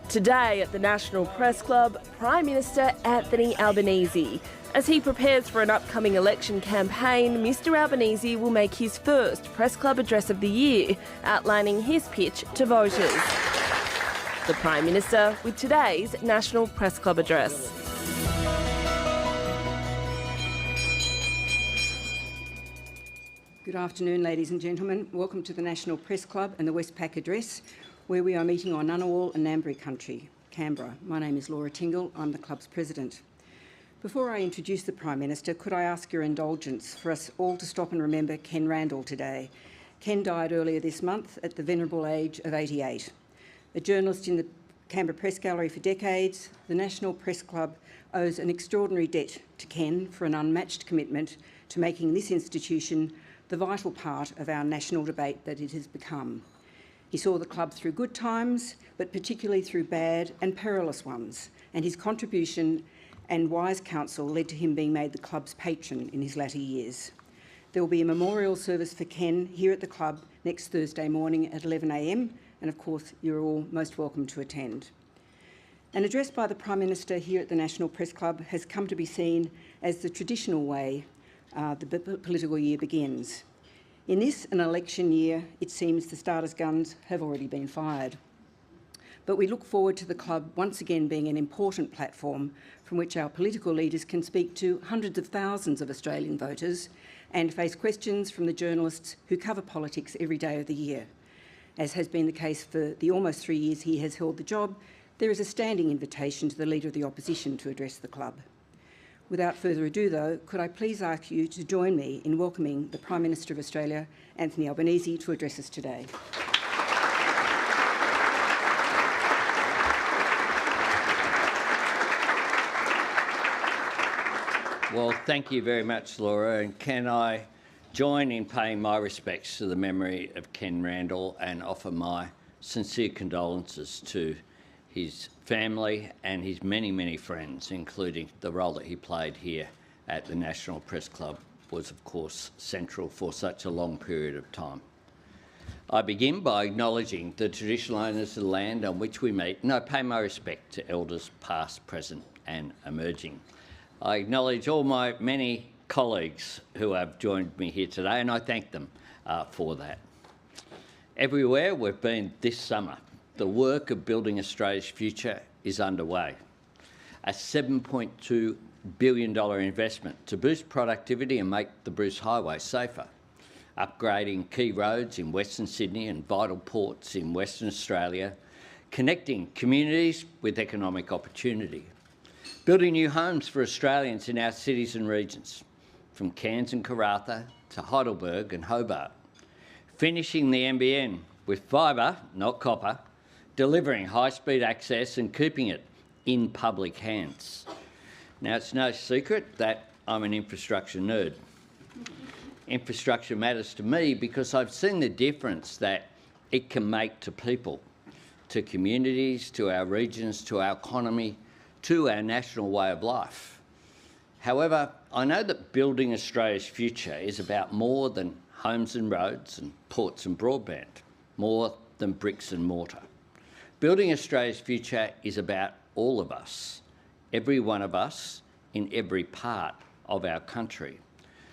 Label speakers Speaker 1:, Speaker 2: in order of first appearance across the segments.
Speaker 1: Today at the National Press Club, Prime Minister Anthony Albanese. As he prepares for an upcoming election campaign, Mr Albanese will make his first Press Club address of the year, outlining his pitch to voters. The Prime Minister with today's National Press Club address.
Speaker 2: Good afternoon, ladies and gentlemen. Welcome to the National Press Club and the Westpac Address, where we are meeting on Ngunnawal and Ngambri country, Canberra. My name is Laura Tingle. I'm the club's president. Before I introduce the Prime Minister, could I ask your indulgence for us all to stop and remember Ken Randall today? Ken died earlier this month at the venerable age of 88. A journalist in the Canberra Press Gallery for decades, the National Press Club owes an extraordinary debt to Ken for an unmatched commitment to making this institution the vital part of our national debate that it has become. He saw the club through good times, but particularly through bad and perilous ones, and his contribution and wise counsel led to him being made the club's patron in his latter years. There will be a memorial service for Ken here at the club next Thursday morning at 11 a.m, and of course you're all most welcome to attend. An address by the Prime Minister here at the National Press Club has come to be seen as the traditional way the political year begins. In this, an election year, it seems the starters' guns have already been fired. But we look forward to the club once again being an important platform from which our political leaders can speak to hundreds of thousands of Australian voters and face questions from the journalists who cover politics every day of the year. As has been the case for the almost 3 years he has held the job, there is a standing invitation to the Leader of the Opposition to address the club. Without further ado, though, could I please ask you to join me in welcoming the Prime Minister of Australia, Anthony Albanese, to address us today.
Speaker 3: Well, thank you very much, Laura, and can I join in paying my respects to the memory of Ken Randall and offer my sincere condolences to his family and his many, many friends, including the role that he played here at the National Press Club was, of course, central for such a long period of time. I begin by acknowledging the traditional owners of the land on which we meet, and I pay my respect to elders past, present and emerging. I acknowledge all my many colleagues who have joined me here today, and I thank them for that. Everywhere we've been this summer, the work of building Australia's future is underway. A $7.2 billion investment to boost productivity and make the Bruce Highway safer, upgrading key roads in Western Sydney and vital ports in Western Australia, connecting communities with economic opportunity, building new homes for Australians in our cities and regions, from Cairns and Karratha to Heidelberg and Hobart, finishing the NBN with fibre, not copper, delivering high-speed access and keeping it in public hands. Now, it's no secret that I'm an infrastructure nerd. Infrastructure matters to me because I've seen the difference that it can make to people, to communities, to our regions, to our economy, to our national way of life. However, I know that building Australia's future is about more than homes and roads and ports and broadband, more than bricks and mortar. Building Australia's future is about all of us, every one of us in every part of our country.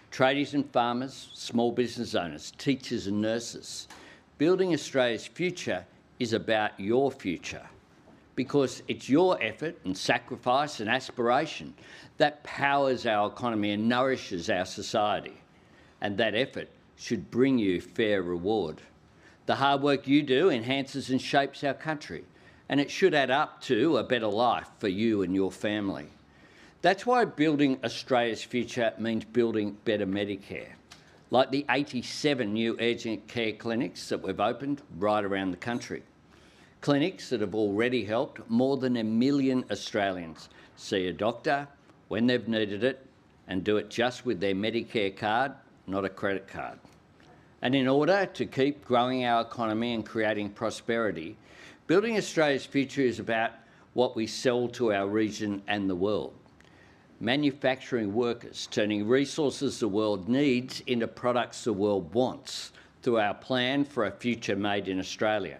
Speaker 3: Tradies and farmers, small business owners, teachers and nurses. Building Australia's future is about your future because it's your effort and sacrifice and aspiration that powers our economy and nourishes our society. And that effort should bring you fair reward. The hard work you do enhances and shapes our country, and it should add up to a better life for you and your family. That's why building Australia's future means building better Medicare, like the 87 new urgent care clinics that we've opened right around the country. Clinics that have already helped more than 1 million Australians see a doctor when they've needed it and do it just with their Medicare card, not a credit card. And in order to keep growing our economy and creating prosperity, building Australia's future is about what we sell to our region and the world. Manufacturing workers, turning resources the world needs into products the world wants through our plan for a future made in Australia.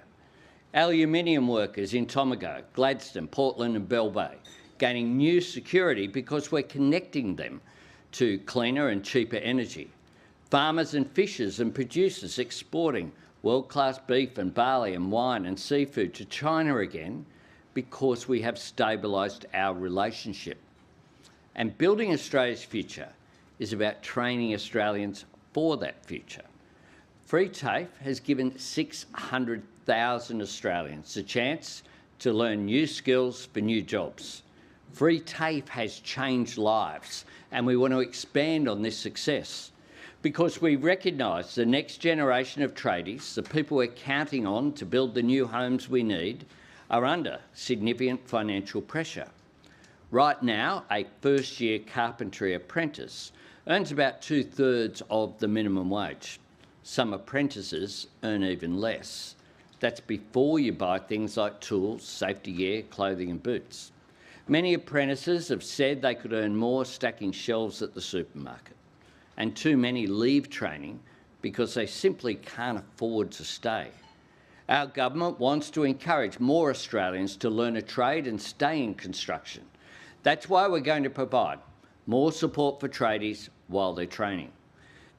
Speaker 3: Aluminium workers in Tomago, Gladstone, Portland and Bell Bay, gaining new security because we're connecting them to cleaner and cheaper energy. Farmers and fishers and producers exporting world-class beef and barley and wine and seafood to China again because we have stabilised our relationship. And building Australia's future is about training Australians for that future. Free TAFE has given 600,000 Australians a chance to learn new skills for new jobs. Free TAFE has changed lives, and we want to expand on this success because we recognise the next generation of tradies, the people we're counting on to build the new homes we need, are under significant financial pressure. Right now, a first-year carpentry apprentice earns about 2/3 of the minimum wage. Some apprentices earn even less. That's before you buy things like tools, safety gear, clothing and boots. Many apprentices have said they could earn more stacking shelves at the supermarket, and too many leave training because they simply can't afford to stay. Our government wants to encourage more Australians to learn a trade and stay in construction. That's why we're going to provide more support for tradies while they're training.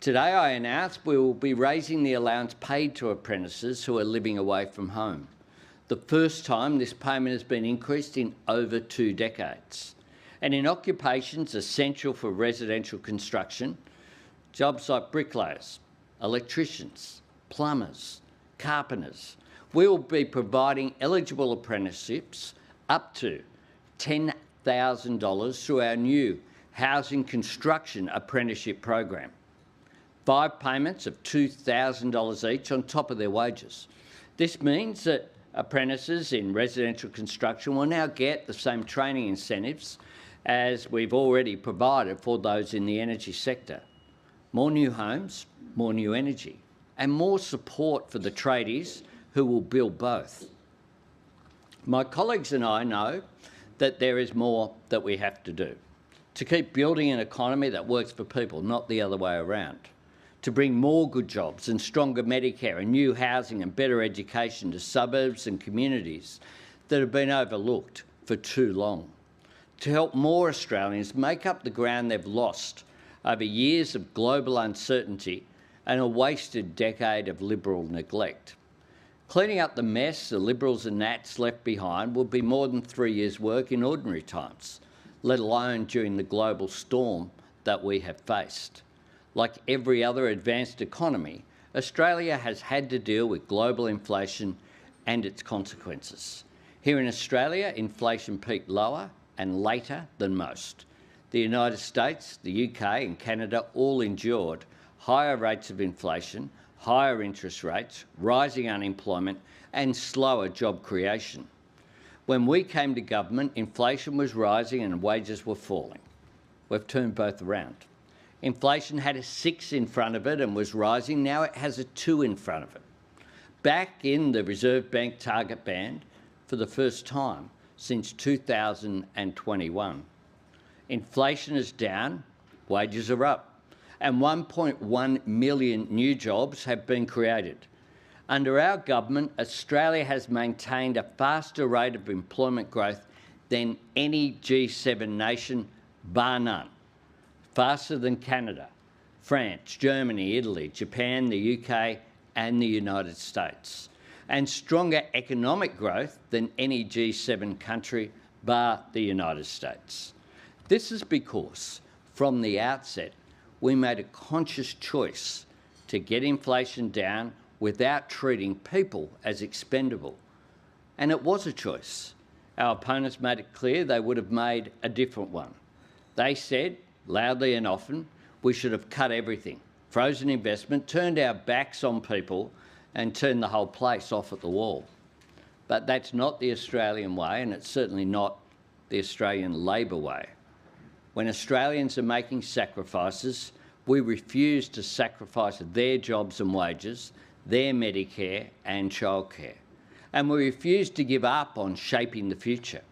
Speaker 3: Today I announced we will be raising the allowance paid to apprentices who are living away from home. The first time this payment has been increased in over 2 decades. And in occupations essential for residential construction, jobs like bricklayers, electricians, plumbers, carpenters, we will be providing eligible apprenticeships up to $10,000 through our new Housing Construction Apprenticeship program. 5 payments of $2,000 each on top of their wages. This means that apprentices in residential construction will now get the same training incentives as we've already provided for those in the energy sector. More new homes, more new energy, and more support for the tradies who will build both. My colleagues and I know that there is more that we have to do to keep building an economy that works for people, not the other way around, to bring more good jobs and stronger Medicare and new housing and better education to suburbs and communities that have been overlooked for too long, to help more Australians make up the ground they've lost over years of global uncertainty and a wasted decade of Liberal neglect. Cleaning up the mess the Liberals and Nats left behind will be more than 3 years' work in ordinary times, let alone during the global storm that we have faced. Like every other advanced economy, Australia has had to deal with global inflation and its consequences. Here in Australia, inflation peaked lower and later than most. The United States, the UK and Canada all endured higher rates of inflation, higher interest rates, rising unemployment and slower job creation. When we came to government, inflation was rising and wages were falling. We've turned both around. Inflation had a 6 in front of it and was rising. Now it has a 2 in front of it. Back in the Reserve Bank target band for the first time since 2021. Inflation is down, wages are up, and 1.1 million new jobs have been created. Under our government, Australia has maintained a faster rate of employment growth than any G7 nation, bar none. Faster than Canada, France, Germany, Italy, Japan, the UK and the United States. And stronger economic growth than any G7 country, bar the United States. This is because, from the outset, we made a conscious choice to get inflation down without treating people as expendable. And it was a choice. Our opponents made it clear they would have made a different one. They said, loudly and often, we should have cut everything, frozen investment, turned our backs on people and turned the whole place off at the wall. But that's not the Australian way, and it's certainly not the Australian Labor way. When Australians are making sacrifices, we refuse to sacrifice their jobs and wages, their Medicare and childcare. And we refuse to give up on shaping the future.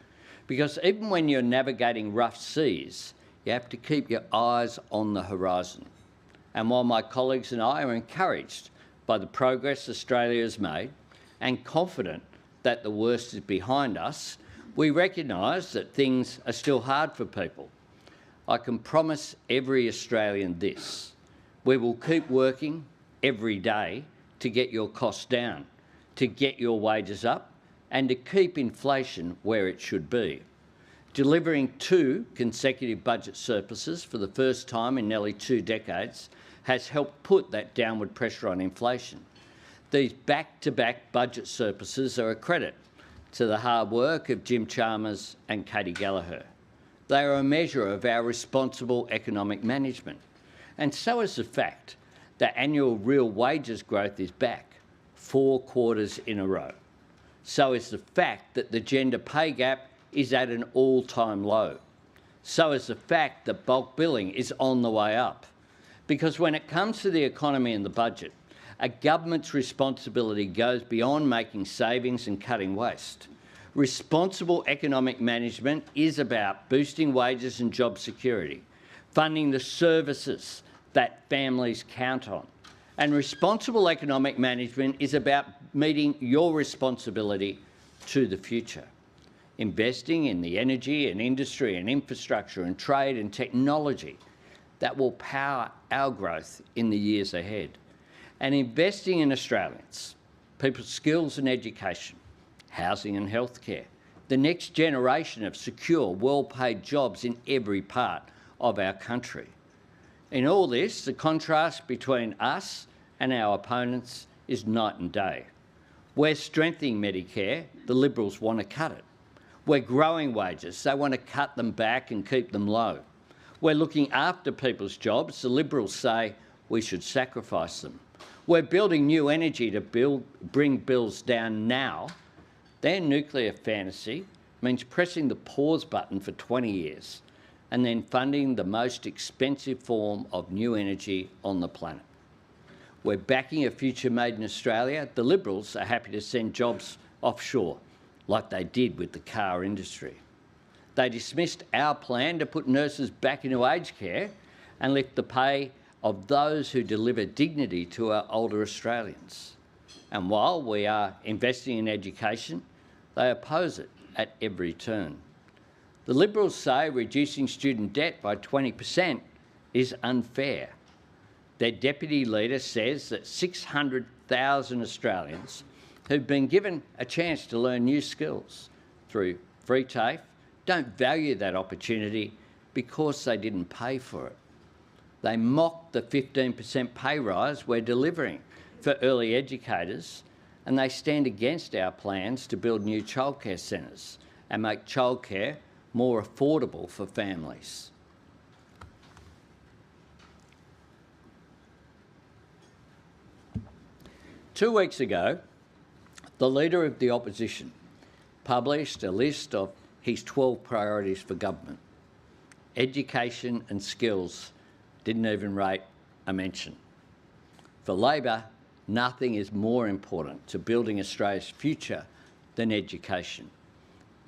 Speaker 3: Because even when you're navigating rough seas, you have to keep your eyes on the horizon. And while my colleagues and I are encouraged by the progress Australia has made and confident that the worst is behind us, we recognise that things are still hard for people. I can promise every Australian this: we will keep working every day to get your costs down, to get your wages up, and to keep inflation where it should be. Delivering 2 consecutive budget surpluses for the first time in nearly 2 decades has helped put that downward pressure on inflation. These back-to-back budget surpluses are a credit to the hard work of Jim Chalmers and Katie Gallagher. They are a measure of our responsible economic management. And so is the fact that annual real wages growth is back 4 quarters in a row. So is the fact that the gender pay gap is at an all-time low. So is the fact that bulk billing is on the way up. Because when it comes to the economy and the budget, a government's responsibility goes beyond making savings and cutting waste. Responsible economic management is about boosting wages and job security, funding the services that families count on. And responsible economic management is about meeting your responsibility to the future. Investing in the energy and industry and infrastructure and trade and technology that will power our growth in the years ahead. And investing in Australians, people's skills and education, housing and healthcare, the next generation of secure, well-paid jobs in every part of our country. In all this, the contrast between us and our opponents is night and day. We're strengthening Medicare, the Liberals want to cut it. We're growing wages, they want to cut them back and keep them low. We're looking after people's jobs, the Liberals say we should sacrifice them. We're building new energy to bring bills down now. Their nuclear fantasy means pressing the pause button for 20 years and then funding the most expensive form of new energy on the planet. We're backing a future made in Australia. The Liberals are happy to send jobs offshore, like they did with the car industry. They dismissed our plan to put nurses back into aged care and lift the pay of those who deliver dignity to our older Australians. And while we are investing in education, they oppose it at every turn. The Liberals say reducing student debt by 20% is unfair. Their deputy leader says that 600,000 Australians who've been given a chance to learn new skills through free TAFE don't value that opportunity because they didn't pay for it. They mock the 15% pay rise we're delivering for early educators, and they stand against our plans to build new childcare centres and make childcare more affordable for families. Two weeks ago, the Leader of the Opposition published a list of his 12 priorities for government. Education and skills didn't even rate a mention. For Labor, nothing is more important to building Australia's future than education.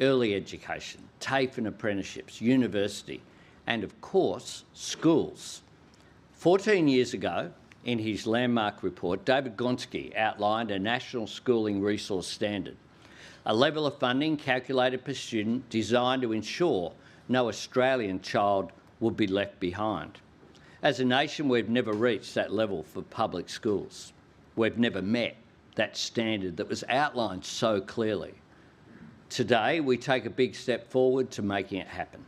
Speaker 3: Early education, TAFE and apprenticeships, university, and of course, schools. 14 years ago, in his landmark report, David Gonski outlined a national schooling resource standard, a level of funding calculated per student designed to ensure no Australian child would be left behind. As a nation, we've never reached that level for public schools. We've never met that standard that was outlined so clearly. Today, we take a big step forward to making it happen.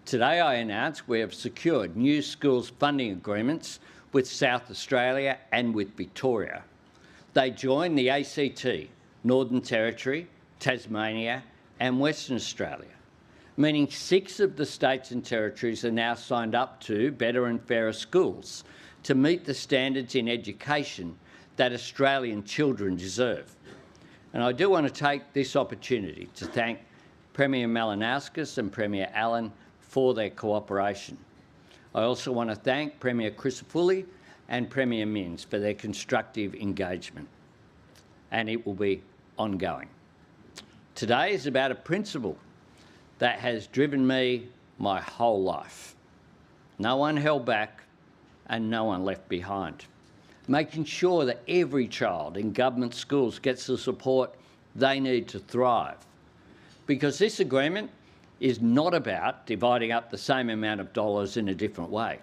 Speaker 3: Today, I announce we have secured new schools funding agreements with South Australia and with Victoria. They join the ACT, Northern Territory, Tasmania and Western Australia, meaning 6 of the states and territories are now signed up to Better and Fairer Schools to meet the standards in education that Australian children deserve. And I do want to take this opportunity to thank Premier Malinauskas and Premier Allen for their cooperation. I also want to thank Premier Crisafulli and Premier Minns for their constructive engagement, and it will be ongoing. Today is about a principle that has driven me my whole life. No one held back and no one left behind. Making sure that every child in government schools gets the support they need to thrive. Because this agreement is not about dividing up the same amount of dollars in a different way.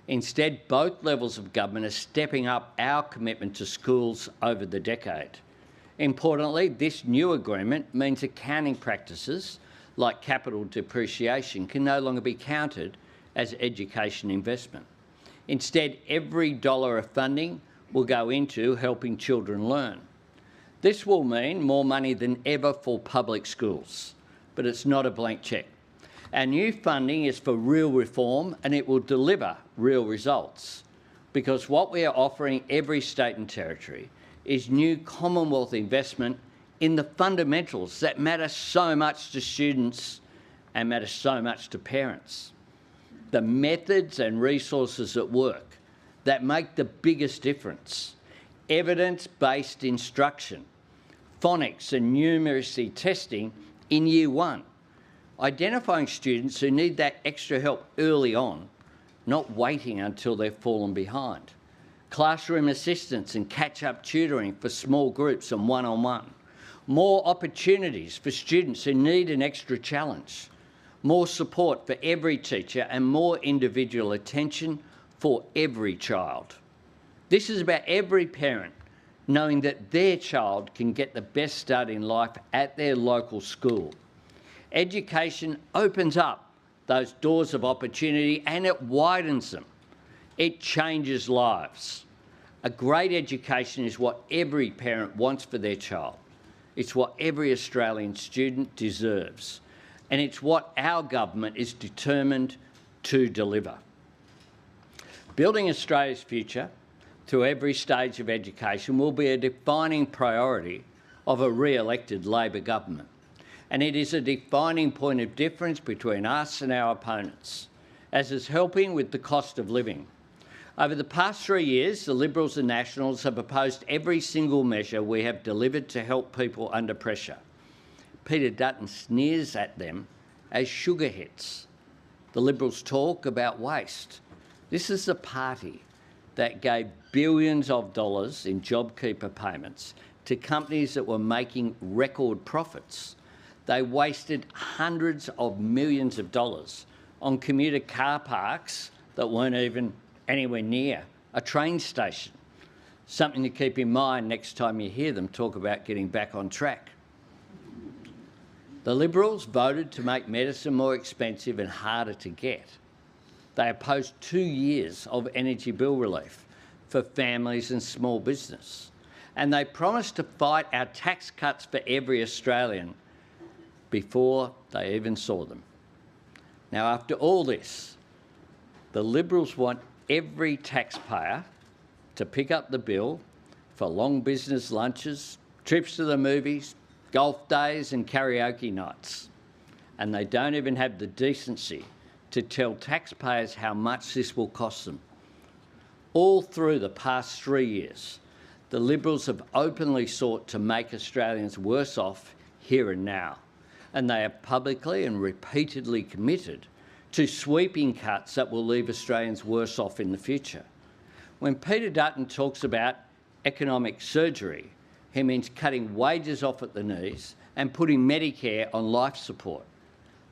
Speaker 3: Instead, both levels of government are stepping up our commitment to schools over the decade. Importantly, this new agreement means accounting practices like capital depreciation can no longer be counted as education investment. Instead, every dollar of funding will go into helping children learn. This will mean more money than ever for public schools, but it's not a blank cheque. Our new funding is for real reform and it will deliver real results, because what we are offering every state and territory is new Commonwealth investment in the fundamentals that matter so much to students and matter so much to parents. The methods and resources at work that make the biggest difference. Evidence-based instruction, phonics and numeracy testing in Year 1, identifying students who need that extra help early on, not waiting until they've fallen behind. Classroom assistance and catch-up tutoring for small groups and one-on-one. More opportunities for students who need an extra challenge. More support for every teacher and more individual attention for every child. This is about every parent knowing that their child can get the best start in life at their local school. Education opens up those doors of opportunity and it widens them. It changes lives. A great education is what every parent wants for their child. It's what every Australian student deserves. And it's what our government is determined to deliver. Building Australia's future through every stage of education will be a defining priority of a re-elected Labor government. And it is a defining point of difference between us and our opponents, as is helping with the cost of living. Over the past 3 years, the Liberals and Nationals have opposed every single measure we have delivered to help people under pressure. Peter Dutton sneers at them as sugar hits. The Liberals talk about waste. This is the party that gave billions of dollars in JobKeeper payments to companies that were making record profits. They wasted hundreds of millions of dollars on commuter car parks that weren't even anywhere near a train station. Something to keep in mind next time you hear them talk about getting back on track. The Liberals voted to make medicine more expensive and harder to get. They opposed 2 years of energy bill relief for families and small business. And they promised to fight our tax cuts for every Australian before they even saw them. Now, after all this, the Liberals want every taxpayer to pick up the bill for long business lunches, trips to the movies, golf days and karaoke nights. And they don't even have the decency to tell taxpayers how much this will cost them. All through the past 3 years, the Liberals have openly sought to make Australians worse off here and now. And they have publicly and repeatedly committed to sweeping cuts that will leave Australians worse off in the future. When Peter Dutton talks about economic surgery, he means cutting wages off at the knees and putting Medicare on life support.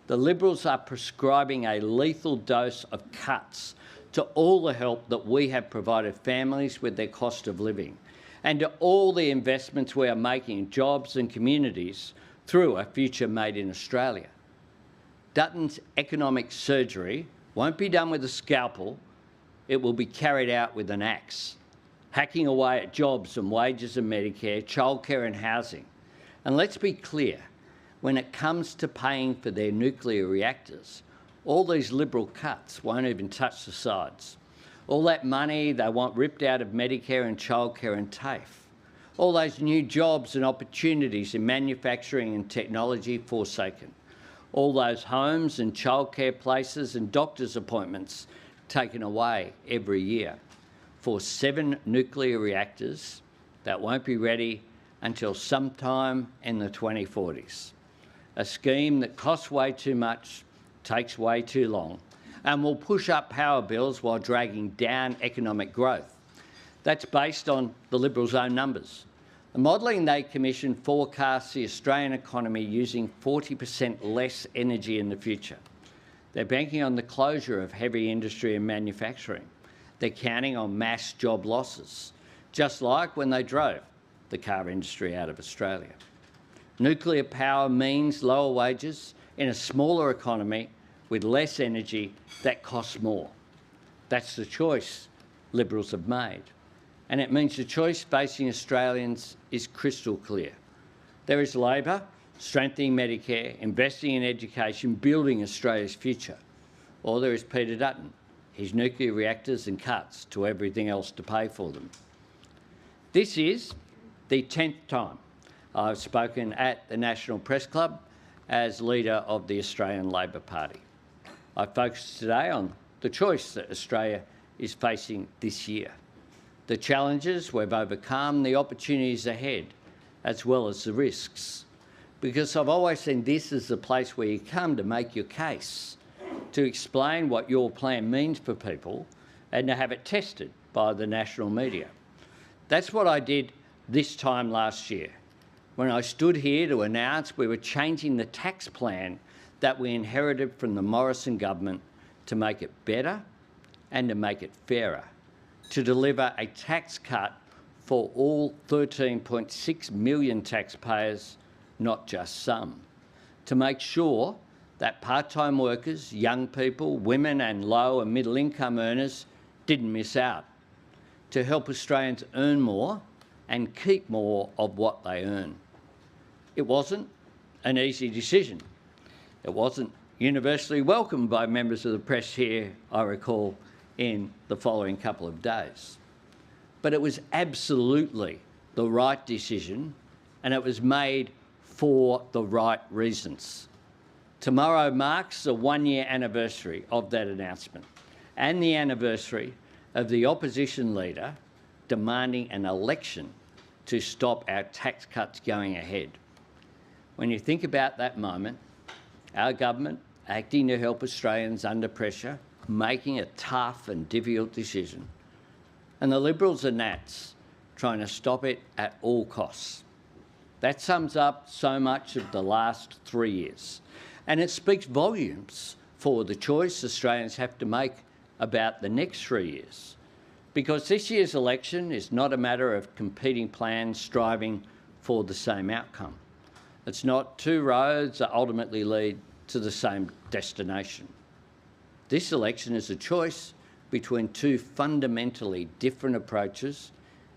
Speaker 3: The Liberals are prescribing a lethal dose of cuts to all the help that we have provided families with their cost of living, and to all the investments we are making in jobs and communities through a future made in Australia. Dutton's economic surgery won't be done with a scalpel, it will be carried out with an axe, hacking away at jobs and wages and Medicare, childcare and housing. And let's be clear, when it comes to paying for their nuclear reactors, all these Liberal cuts won't even touch the sides. All that money they want ripped out of Medicare and childcare and TAFE. All those new jobs and opportunities in manufacturing and technology forsaken. All those homes and childcare places and doctor's appointments taken away every year for 7 nuclear reactors that won't be ready until sometime in the 2040s. A scheme that costs way too much, takes way too long, and will push up power bills while dragging down economic growth. That's based on the Liberals' own numbers. The modelling they commissioned forecasts the Australian economy using 40% less energy in the future. They're banking on the closure of heavy industry and manufacturing. They're counting on mass job losses, just like when they drove the car industry out of Australia. Nuclear power means lower wages in a smaller economy with less energy that costs more. That's the choice Liberals have made. And it means the choice facing Australians is crystal clear. There is Labor, strengthening Medicare, investing in education, building Australia's future. Or there is Peter Dutton, his nuclear reactors and cuts to everything else to pay for them. This is the 10th time I've spoken at the National Press Club as leader of the Australian Labor Party. I focused today on the choice that Australia is facing this year, the challenges we've overcome, the opportunities ahead, as well as the risks. Because I've always seen this as the place where you come to make your case, to explain what your plan means for people and to have it tested by the national media. That's what I did this time last year, when I stood here to announce we were changing the tax plan that we inherited from the Morrison government to make it better and to make it fairer, to deliver a tax cut for all 13.6 million taxpayers, not just some, to make sure that part-time workers, young people, women and low and middle income earners didn't miss out, to help Australians earn more and keep more of what they earn. It wasn't an easy decision. It wasn't universally welcomed by members of the press here, I recall, in the following couple of days. But it was absolutely the right decision, and it was made for the right reasons. Tomorrow marks the one-year anniversary of that announcement and the anniversary of the opposition leader demanding an election to stop our tax cuts going ahead. When you think about that moment, our government acting to help Australians under pressure, making a tough and difficult decision, and the Liberals and Nats trying to stop it at all costs. That sums up so much of the last 3 years, and it speaks volumes for the choice Australians have to make about the next 3 years, because this year's election is not a matter of competing plans striving for the same outcome. It's not two roads that ultimately lead to the same destination. This election is a choice between two fundamentally different approaches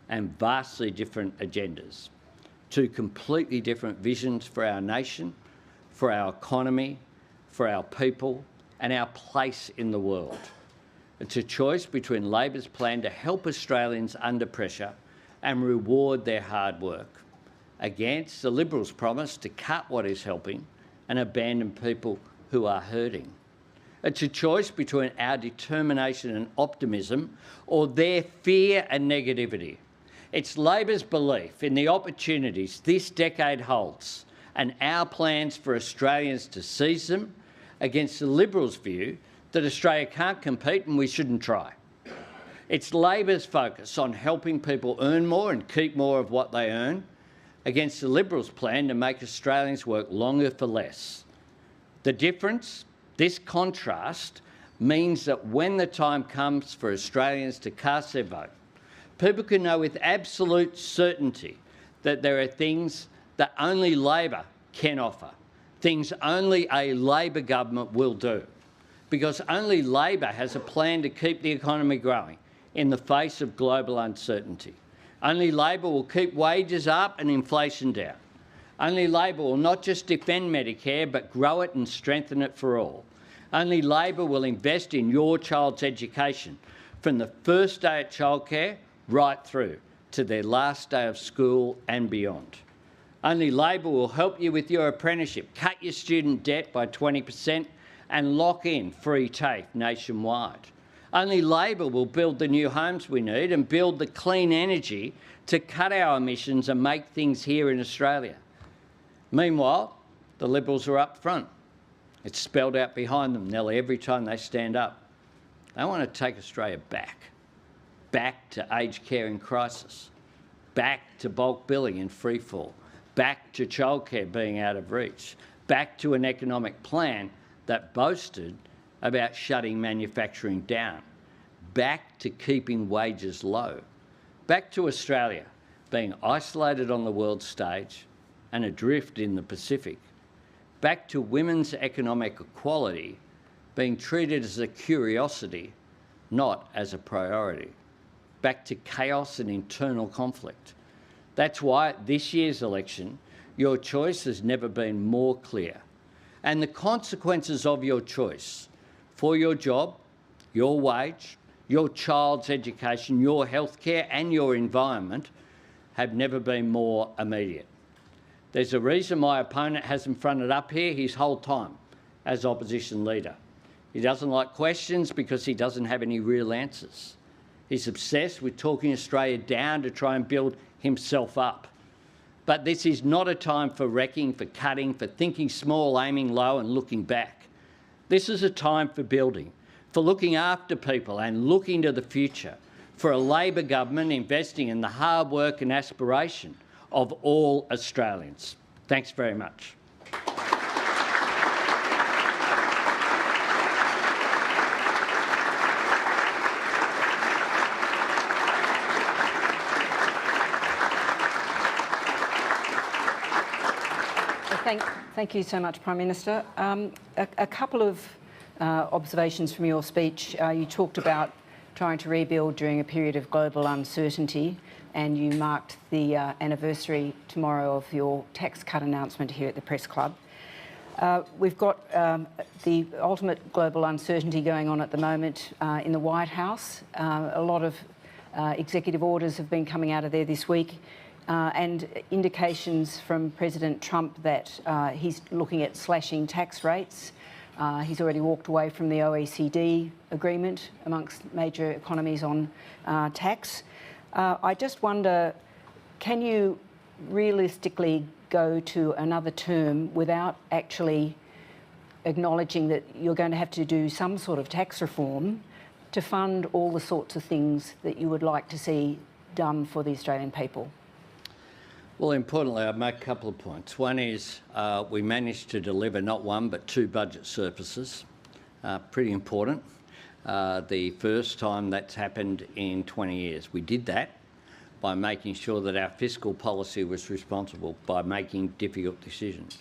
Speaker 3: and vastly different agendas, two completely different visions for our nation, for our economy, for our people, and our place in the world. It's a choice between Labor's plan to help Australians under pressure and reward their hard work, against the Liberals' promise to cut what is helping and abandon people who are hurting. It's a choice between our determination and optimism or their fear and negativity. It's Labor's belief in the opportunities this decade holds and our plans for Australians to seize them against the Liberals' view that Australia can't compete and we shouldn't try. It's Labor's focus on helping people earn more and keep more of what they earn against the Liberals' plan to make Australians work longer for less. The difference, this contrast, means that when the time comes for Australians to cast their vote, people can know with absolute certainty that there are things that only Labor can offer, things only a Labor government will do, because only Labor has a plan to keep the economy growing in the face of global uncertainty. Only Labor will keep wages up and inflation down. Only Labor will not just defend Medicare but grow it and strengthen it for all. Only Labor will invest in your child's education from the first day at childcare right through to their last day of school and beyond. Only Labor will help you with your apprenticeship, cut your student debt by 20% and lock in free TAFE nationwide. Only Labor will build the new homes we need and build the clean energy to cut our emissions and make things here in Australia. Meanwhile, the Liberals are up front. It's spelled out behind them nearly every time they stand up. They want to take Australia back to aged care in crisis. back to bulk billing and freefall, back to childcare being out of reach, back to an economic plan that boasted about shutting manufacturing down, back to keeping wages low, back to Australia being isolated on the world stage and adrift in the Pacific, back to women's economic equality being treated as a curiosity, not as a priority, back to chaos and internal conflict. That's why at this year's election, your choice has never been more clear. And the consequences of your choice for your job, your wage, your child's education, your healthcare and your environment have never been more immediate. There's a reason my opponent hasn't fronted up here his whole time as opposition leader. He doesn't like questions because he doesn't have any real answers. He's obsessed with talking Australia down to try and build himself up. But this is not a time for wrecking, for cutting, for thinking small, aiming low and looking back. This is a time for building, for looking after people and looking to the future, for a Labor government investing in the hard work and aspiration of all Australians. Thanks very much.
Speaker 2: Thank you so much, Prime Minister. A couple of observations from your speech. You talked about trying to rebuild during a period of global uncertainty, and you marked the anniversary tomorrow of your tax cut announcement here at the Press Club. We've got the ultimate global uncertainty going on at the moment in the White House. A lot of executive orders have been coming out of there this week. And indications from President Trump that he's looking at slashing tax rates. He's already walked away from the OECD agreement amongst major economies on tax. I just wonder, can you realistically go to another term without actually acknowledging that you're going to have to do some sort of tax reform to fund all the sorts of things that you would like to see done for the Australian people?
Speaker 3: Well, importantly, I'd make a couple of points. One is we managed to deliver not one but two budget surpluses. Pretty important. The first time that's happened in 20 years. We did that by making sure that our fiscal policy was responsible, by making difficult decisions.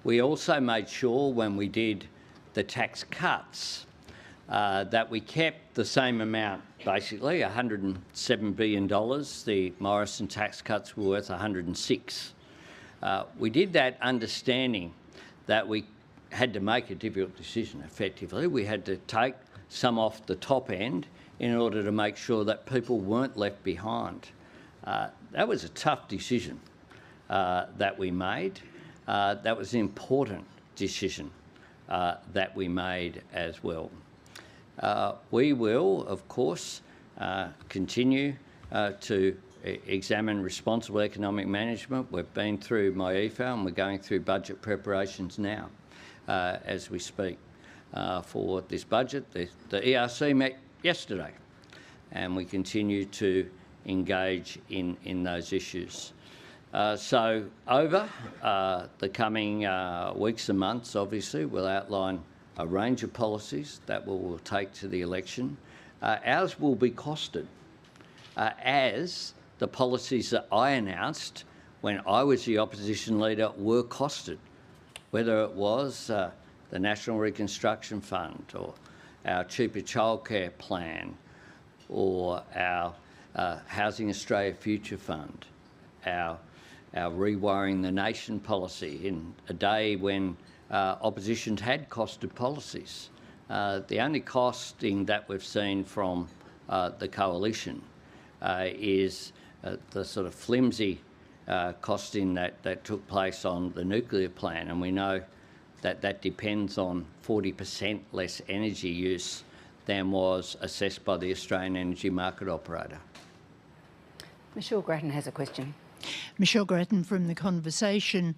Speaker 3: We also made sure when we did the tax cuts that we kept the same amount, basically, $107 billion. The Morrison tax cuts were worth $106. We did that understanding that we had to make a difficult decision, effectively. We had to take some off the top end in order to make sure that people weren't left behind. That was a tough decision that we made. That was an important decision that we made as well. We will, of course, continue to examine responsible economic management. We've been through my EFA and we're going through budget preparations now as we speak for this budget. The ERC met yesterday and we continue to engage in those issues. So over the coming weeks and months, obviously, we'll outline a range of policies that we will take to the election. Ours will be costed, as the policies that I announced when I was the opposition leader were costed, whether it was the National Reconstruction Fund or our Cheaper Childcare Plan or our Housing Australia Future Fund, our Rewiring the Nation policy in a day when opposition had costed policies. The only costing that we've seen from the coalition is the sort of flimsy costing that took place on the nuclear plan, and we know that depends on 40% less energy use than was assessed by the Australian Energy Market Operator.
Speaker 2: Michelle Grattan has a question.
Speaker 4: Michelle Grattan from The Conversation.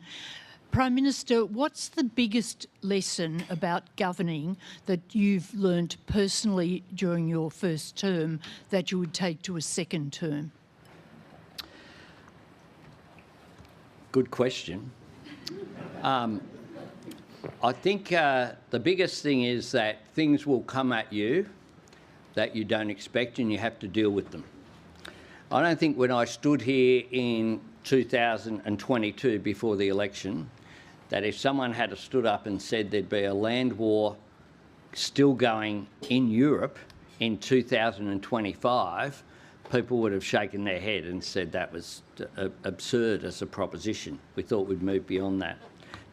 Speaker 4: Prime Minister, what's the biggest lesson about governing that you've learnt personally during your first term that you would take to a second term?
Speaker 3: Good question. I think the biggest thing is that things will come at you that you don't expect and you have to deal with them. I don't think when I stood here in 2022 before the election that if someone had stood up and said there'd be a land war still going in Europe in 2025, people would have shaken their head and said that was absurd as a proposition. We thought we'd move beyond that.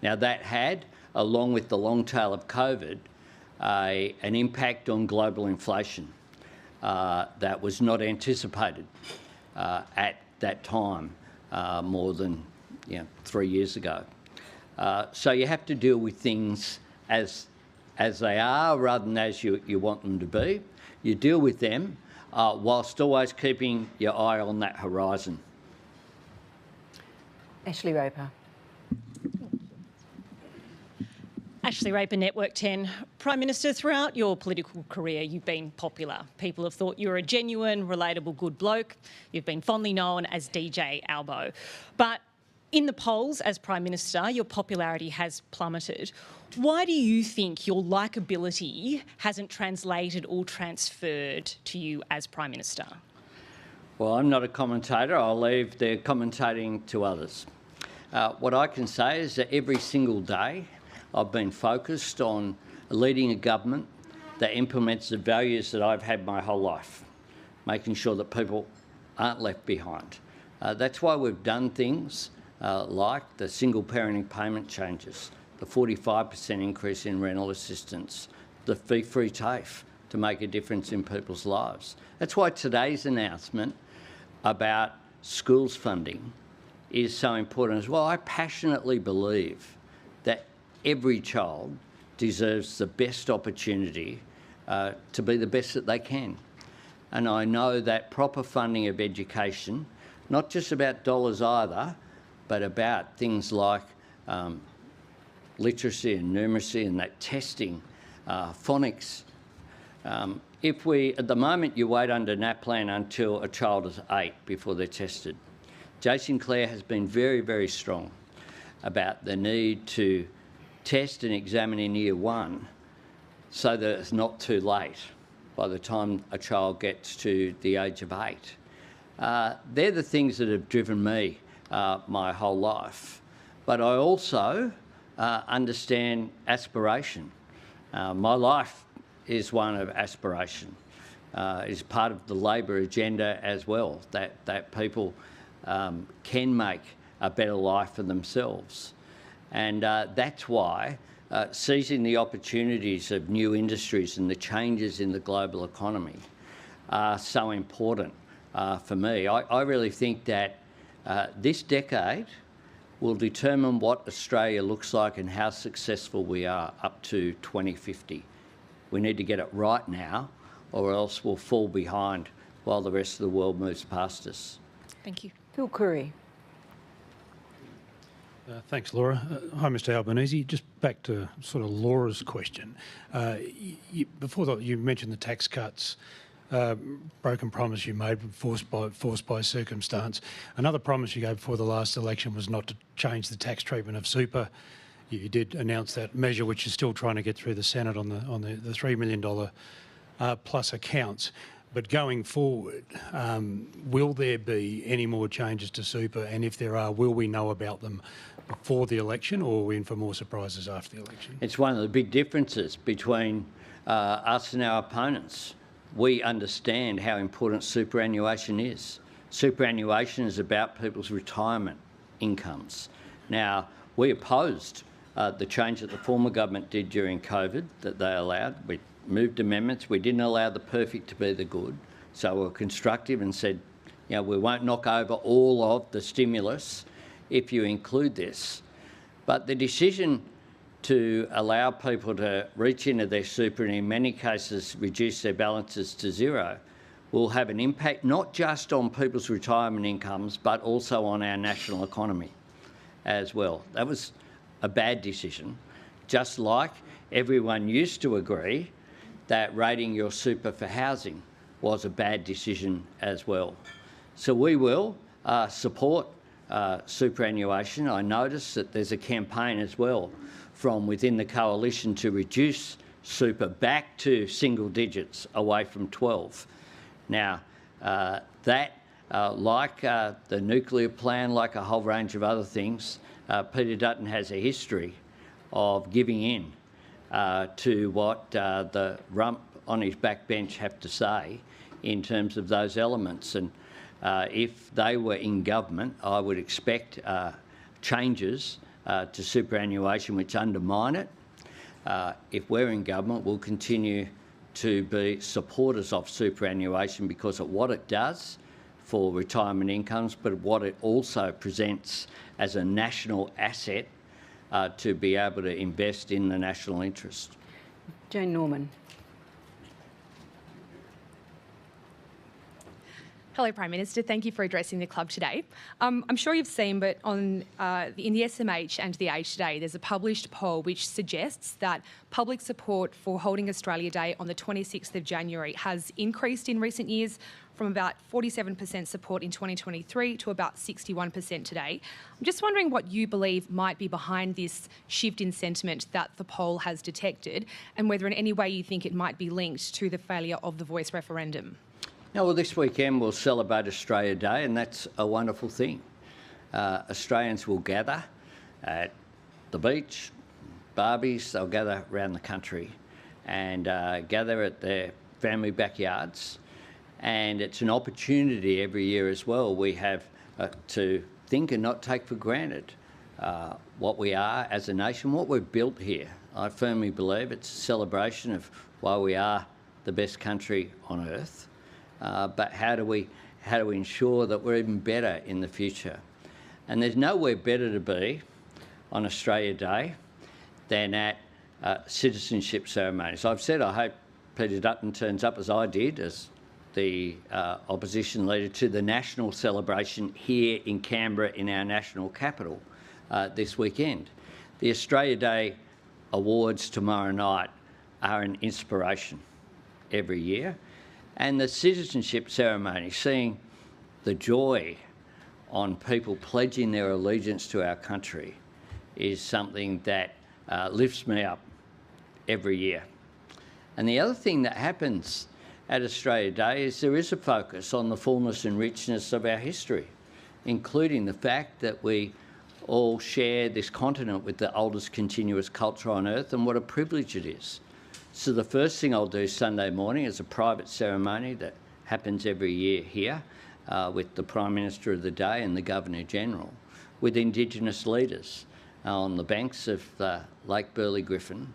Speaker 3: Now that had, along with the long tail of COVID, an impact on global inflation that was not anticipated at that time more than 3 years ago. So you have to deal with things as they are rather than as you want them to be. You deal with them whilst always keeping your eye on that horizon.
Speaker 5: Ashley Roper.
Speaker 6: Ashley Raper, Network 10. Prime Minister, throughout your political career, you've been popular. People have thought you're a genuine, relatable, good bloke. You've been fondly known as DJ Albo. But in the polls as Prime Minister, your popularity has plummeted. Why do you think your likeability hasn't translated or transferred to you as Prime Minister?
Speaker 3: Well, I'm not a commentator. I'll leave the commentating to others. What I can say is that every single day I've been focused on leading a government that implements the values that I've had my whole life, making sure that people aren't left behind. That's why we've done things like the single parenting payment changes, the 45% increase in rental assistance, the fee-free TAFE to make a difference in people's lives. That's why today's announcement about schools funding is so important as well. I passionately believe that every child deserves the best opportunity to be the best that they can. And I know that proper funding of education, not just about dollars either, but about things like literacy and numeracy and that testing, phonics. At the moment, you wait under NAPLAN until a child is 8 before they're tested. Jason Clare has been very, very strong about the need to test and examine in year 1 so that it's not too late by the time a child gets to the age of 8. They're the things that have driven me my whole life. But I also understand aspiration. My life is one of aspiration. Is part of the Labor agenda as well, that people can make a better life for themselves. And that's why seizing the opportunities of new industries and the changes in the global economy are so important for me. I really think that this decade will determine what Australia looks like and how successful we are up to 2050. We need to get it right now, or else we'll fall behind while the rest of the world moves past us.
Speaker 6: Thank you.
Speaker 5: Phil Curry.
Speaker 7: Thanks, Laura. Hi, Mr Albanese. Just back to sort of Laura's question. Before that, you mentioned the tax cuts, broken promise you made, forced by circumstance. Another promise you gave before the last election was not to change the tax treatment of super. You did announce that measure, which is still trying to get through the Senate on the $3 million plus accounts. But going forward, will there be any more changes to super? And if there are, will we know about them before the election, or are we in for more surprises after the election?
Speaker 3: It's one of the big differences between us and our opponents. We understand how important superannuation is. Superannuation is about people's retirement incomes. Now, we opposed the change that the former government did during COVID that they allowed. We moved amendments. We didn't allow the perfect to be the good. So we were constructive and said, we won't knock over all of the stimulus if you include this. But the decision to allow people to reach into their super and in many cases reduce their balances to zero will have an impact not just on people's retirement incomes but also on our national economy as well. That was a bad decision, just like everyone used to agree that rating your super for housing was a bad decision as well. So we will support superannuation. I noticed that there's a campaign as well from within the coalition to reduce super back to single digits, away from 12. Now, like the nuclear plan, like a whole range of other things, Peter Dutton has a history of giving in to what the rump on his backbench have to say in terms of those elements. And if they were in government, I would expect changes to superannuation which undermine it. If we're in government, we'll continue to be supporters of superannuation because of what it does for retirement incomes, but what it also presents as a national asset to be able to invest in the national interest.
Speaker 2: Jane Norman.
Speaker 5: Hello, Prime Minister. Thank you for addressing the club today. I'm sure you've seen, but in the SMH and The Age today, there's a published poll which suggests that public support for holding Australia Day on the 26th of January has increased in recent years from about 47% support in 2023 to about 61% today. I'm just wondering what you believe might be behind this shift in sentiment that the poll has detected, and whether in any way you think it might be linked to the failure of the Voice referendum.
Speaker 3: Now, well, this weekend we'll celebrate Australia Day, and that's a wonderful thing. Australians will gather at the beach, barbies, they'll gather around the country and gather at their family backyards. And it's an opportunity every year as well. We have to think and not take for granted what we are as a nation, what we've built here. I firmly believe it's a celebration of why we are the best country on earth. But how do we ensure that we're even better in the future? And there's nowhere better to be on Australia Day than at citizenship ceremonies. I've said I hope Peter Dutton turns up, as I did, as the opposition leader, to the national celebration here in Canberra, in our national capital, this weekend. The Australia Day Awards tomorrow night are an inspiration every year. And the citizenship ceremony, seeing the joy on people pledging their allegiance to our country, is something that lifts me up every year. And the other thing that happens at Australia Day is there is a focus on the fullness and richness of our history, including the fact that we all share this continent with the oldest continuous culture on earth, and what a privilege it is. So the first thing I'll do Sunday morning is a private ceremony that happens every year here with the Prime Minister of the day and the Governor-General, with Indigenous leaders on the banks of Lake Burley-Griffin.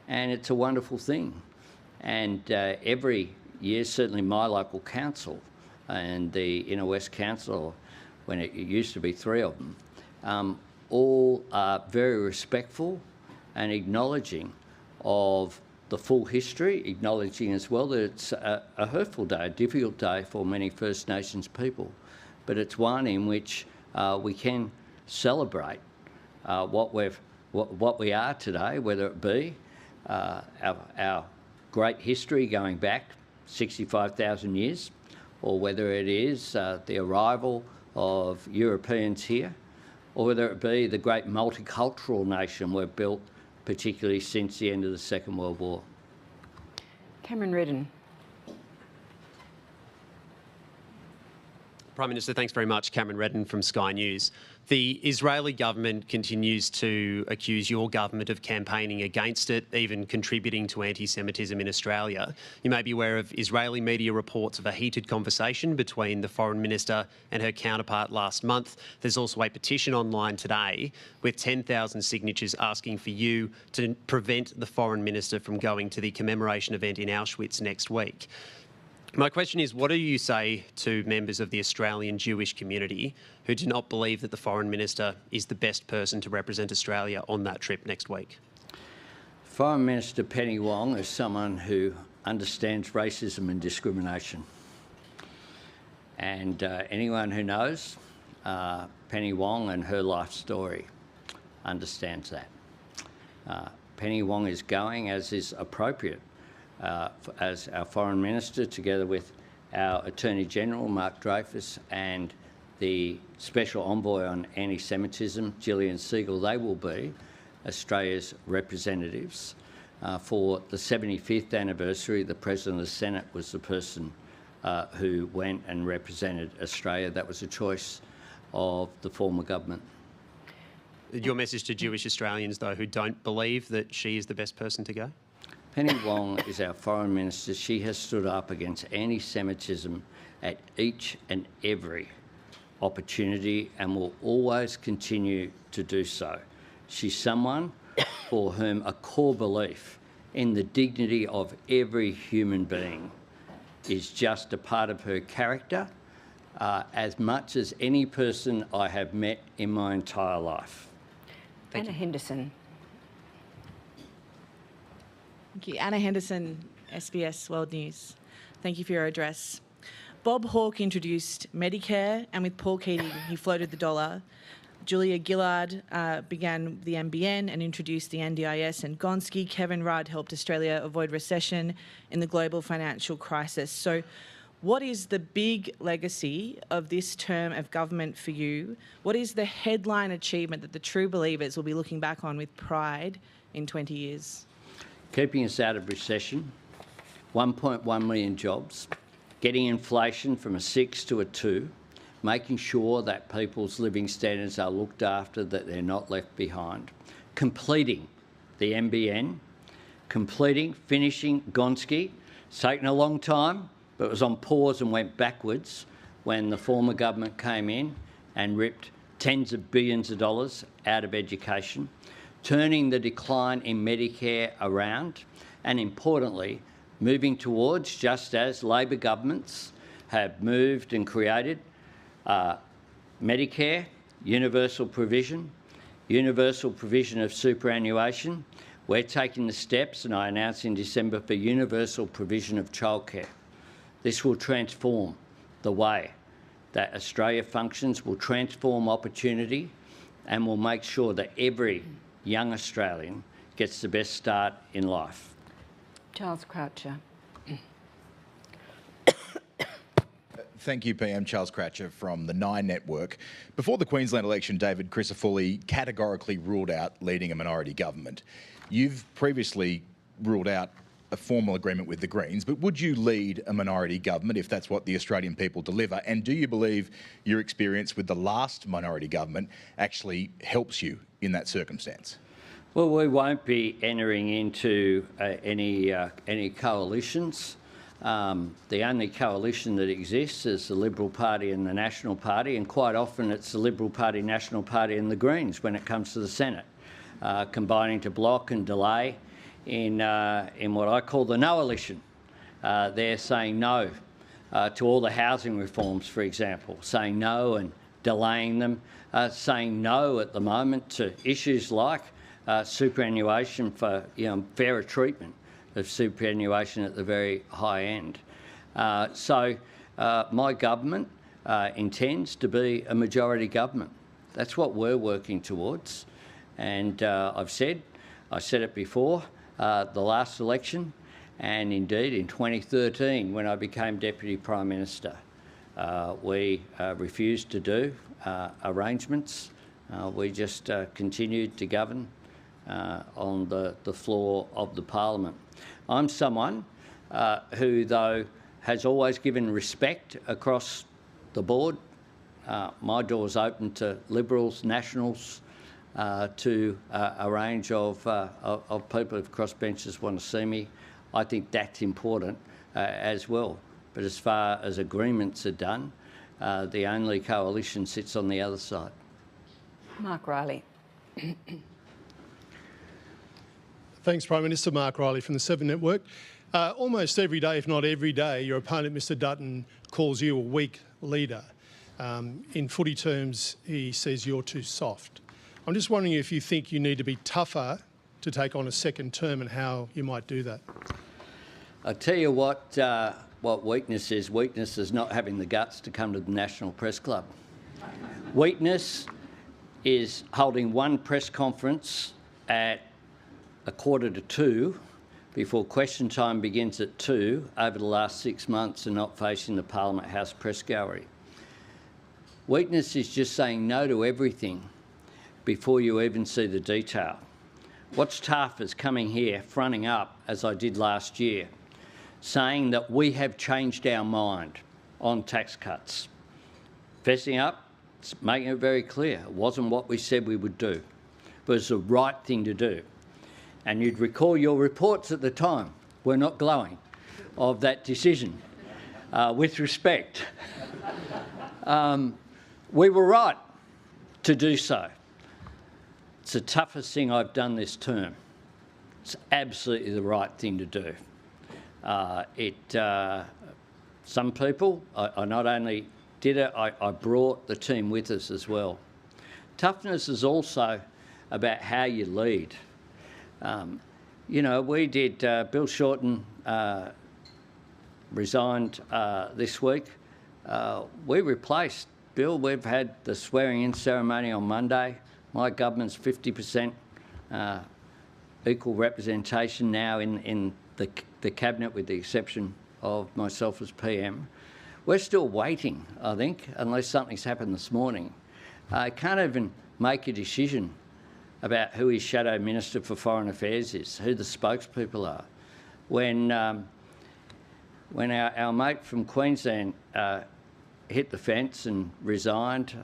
Speaker 3: And it's a wonderful thing. And every year, certainly my local council and the Inner West Council, when it used to be 3 of them, all are very respectful and acknowledging of the full history, acknowledging as well that it's a hurtful day, a difficult day for many First Nations people, but it's one in which we can celebrate what we are today, whether it be our great history going back 65,000 years, or whether it is the arrival of Europeans here, or whether it be the great multicultural nation we've built, particularly since the end of the Second World War.
Speaker 2: Cameron Redden.
Speaker 8: Prime Minister, thanks very much. Cameron Redden from Sky News. The Israeli government continues to accuse your government of campaigning against it, even contributing to anti-Semitism in Australia. You may be aware of Israeli media reports of a heated conversation between the Foreign Minister and her counterpart last month. There's also a petition online today with 10,000 signatures asking for you to prevent the Foreign Minister from going to the commemoration event in Auschwitz next week. My question is, what do you say to members of the Australian Jewish community who do not believe that the Foreign Minister is the best person to represent Australia on that trip next week?
Speaker 3: Foreign Minister Penny Wong is someone who understands racism and discrimination. And anyone who knows Penny Wong and her life story understands that. Penny Wong is going, as is appropriate, as our Foreign Minister, together with our Attorney General, Mark Dreyfus, and the Special Envoy on Anti-Semitism, Gillian Siegel, they will be Australia's representatives. For the 75th anniversary, the President of the Senate was the person who went and represented Australia. That was a choice of the former government.
Speaker 8: Your message to Jewish Australians, though, who don't believe that she is the best person to go?
Speaker 3: Penny Wong is our Foreign Minister. She has stood up against anti-Semitism at each and every opportunity and will always continue to do so. She's someone for whom a core belief in the dignity of every human being is just a part of her character, as much as any person I have met in my entire life.
Speaker 2: Anna Henderson.
Speaker 9: Thank you. Anna Henderson, SBS World News. Thank you for your address. Bob Hawke introduced Medicare, and with Paul Keating, he floated the dollar. Julia Gillard began the NBN and introduced the NDIS, and Gonski, Kevin Rudd helped Australia avoid recession in the global financial crisis. So what is the big legacy of this term of government for you? What is the headline achievement that the true believers will be looking back on with pride in 20 years?
Speaker 3: Keeping us out of recession, 1.1 million jobs, getting inflation from a 6 to a 2, making sure that people's living standards are looked after, that they're not left behind, completing the NBN, finishing Gonski. It's taken a long time, but it was on pause and went backwards when the former government came in and ripped tens of billions of dollars out of education, turning the decline in Medicare around, and importantly, moving towards, just as Labor governments have moved and created, Medicare, universal provision of superannuation. We're taking the steps, and I announced in December, for universal provision of childcare. This will transform the way that Australia functions, will transform opportunity, and will make sure that every young Australian gets the best start in life.
Speaker 2: Charles Croucher.
Speaker 10: Thank you, PM. Charles Croucher from the Nine Network. Before the Queensland election, David Crisafulli categorically ruled out leading a minority government. You've previously ruled out a formal agreement with the Greens, but would you lead a minority government if that's what the Australian people deliver? And do you believe your experience with the last minority government actually helps you in that circumstance?
Speaker 3: Well, we won't be entering into any coalitions. The only coalition that exists is the Liberal Party and the National Party, and quite often it's the Liberal Party, National Party and the Greens when it comes to the Senate, combining to block and delay in what I call the no-alition. They're saying no to all the housing reforms, for example, saying no and delaying them, saying no at the moment to issues like superannuation for fairer treatment of superannuation at the very high end. So my government intends to be a majority government. That's what we're working towards. And I said it before, the last election, and indeed in 2013 when I became Deputy Prime Minister, we refused to do arrangements. We just continued to govern on the floor of the Parliament. I'm someone who, though, has always given respect across the board. My door's open to Liberals, Nationals, to a range of people who crossbenchers want to see me. I think that's important as well. But as far as agreements are done, the only coalition sits on the other side.
Speaker 2: Mark Riley.
Speaker 11: Thanks, Prime Minister. Mark Riley from the Seven Network. Almost every day, if not every day, your opponent, Mr Dutton, calls you a weak leader. In footy terms, he says you're too soft. I'm just wondering if you think you need to be tougher to take on a second term and how you might do that.
Speaker 3: I'll tell you what weakness is. Weakness is not having the guts to come to the National Press Club. Weakness is holding one press conference at 1:45 before question time begins at 2 over the last 6 months and not facing the Parliament House press gallery. Weakness is just saying no to everything before you even see the detail. What's tough is coming here, fronting up, as I did last year, saying that we have changed our mind on tax cuts. Fessing up, making it very clear, it wasn't what we said we would do, but it's the right thing to do. And you'd recall your reports at the time were not glowing of that decision, with respect. We were right to do so. It's the toughest thing I've done this term. It's absolutely the right thing to do. Some people, I not only did it, I brought the team with us as well. Toughness is also about how you lead. You know, we did, Bill Shorten resigned this week. We replaced Bill. We've had the swearing-in ceremony on Monday. My government's 50% equal representation now in the Cabinet, with the exception of myself as PM. We're still waiting, I think, unless something's happened this morning. I can't even make a decision about who his Shadow Minister for Foreign Affairs is, who the spokespeople are. When our mate from Queensland hit the fence and resigned,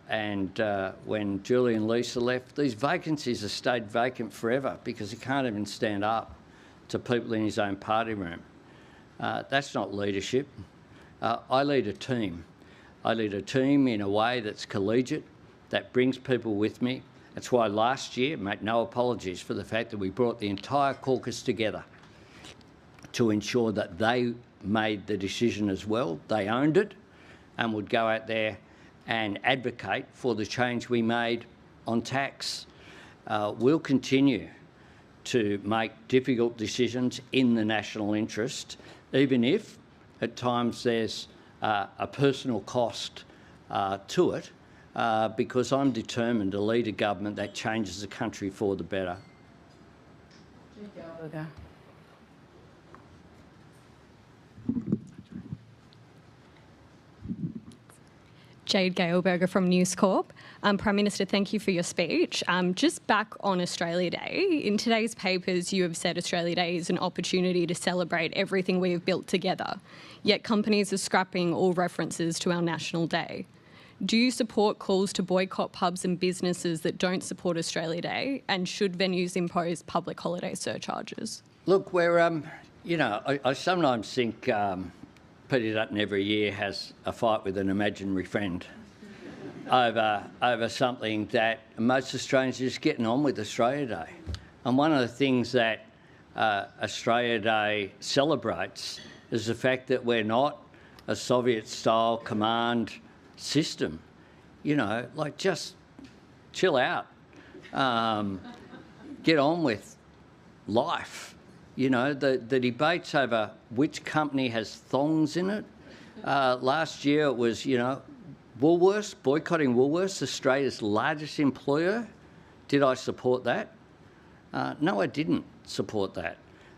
Speaker 3: and when Julie and Lisa left, these vacancies have stayed vacant forever because he can't even stand up to people in his own party room. That's not leadership. I lead a team. I lead a team in a way that's collegiate, that brings people with me. That's why last year, make no apologies for the fact that we brought the entire caucus together to ensure that they made the decision as well. They owned it and would go out there and advocate for the change we made on tax. We'll continue to make difficult decisions in the national interest, even if at times there's a personal cost to it, because I'm determined to lead a government that changes the country for the better.
Speaker 12: Jade Galeberger from News Corp. Prime Minister, thank you for your speech. Just back on Australia Day, in today's papers you have said Australia Day is an opportunity to celebrate everything we have built together, yet companies are scrapping all references to our National Day. Do you support calls to boycott pubs and businesses that don't support Australia Day, and should venues impose public holiday surcharges?
Speaker 3: Look, we're, you know, I sometimes think Peter Dutton every year has a fight with an imaginary friend over something that most Australians are just getting on with Australia Day. And one of the things that Australia Day celebrates is the fact that we're not a Soviet-style command system. You know, like, just chill out. Get on with life. You know, the debates over which company has thongs in it. Last year it was, you know, Woolworths, boycotting Woolworths, Australia's largest employer. Did I support that? No, I didn't support that.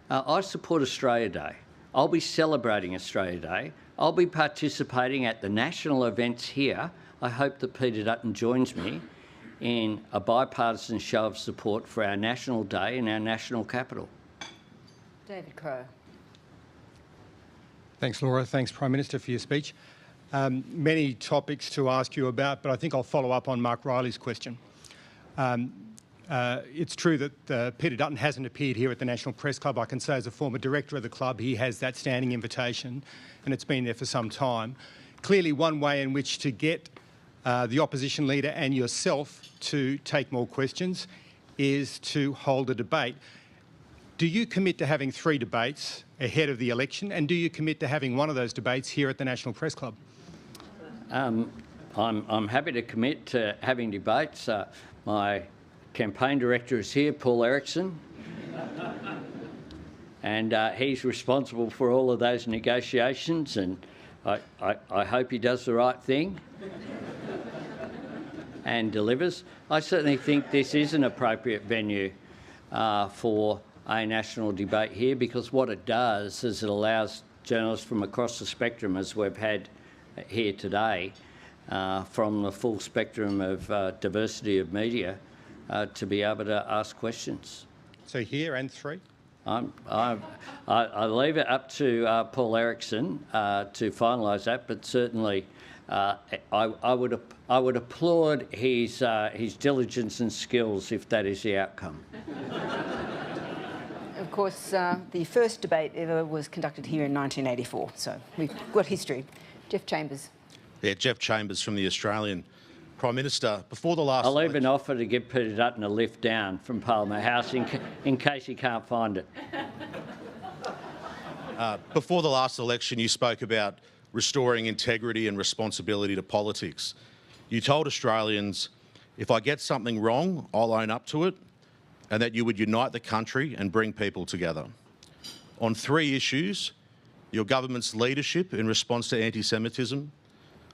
Speaker 3: I support Australia Day. I'll be celebrating Australia Day. I'll be participating at the national events here. I hope that Peter Dutton joins me in a bipartisan show of support for our National Day in our national capital.
Speaker 2: David Crowe.
Speaker 13: Thanks, Laura. Thanks, Prime Minister, for your speech. Many topics to ask you about, but I think I'll follow up on Mark Riley's question. It's true that Peter Dutton hasn't appeared here at the National Press Club. I can say as a former director of the club, he has that standing invitation, and it's been there for some time. Clearly, one way in which to get the opposition leader and yourself to take more questions is to hold a debate. Do you commit to having 3 debates ahead of the election, and do you commit to having one of those debates here at the National Press Club?
Speaker 3: I'm happy to commit to having debates. My campaign director is here, Paul Erickson, and he's responsible for all of those negotiations, and I hope he does the right thing and delivers. I certainly think this is an appropriate venue for a national debate here, because what it does is it allows journalists from across the spectrum, as we've had here today, from the full spectrum of diversity of media to be able to ask questions.
Speaker 13: So here and 3?
Speaker 3: I leave it up to Paul Erickson to finalise that, but certainly I would applaud his diligence and skills if that is the outcome.
Speaker 2: Of course, the first debate ever was conducted here in 1984, so we've got history. Jeff Chambers.
Speaker 14: Yeah, Jeff Chambers from The Australian. Prime Minister, before the last...
Speaker 3: I'll even offer to give Peter Dutton a lift down from Parliament House in case he can't find it.
Speaker 14: Before the last election, you spoke about restoring integrity and responsibility to politics. You told Australians, if I get something wrong, I'll own up to it, and that you would unite the country and bring people together. On 3 issues, your government's leadership in response to anti-Semitism,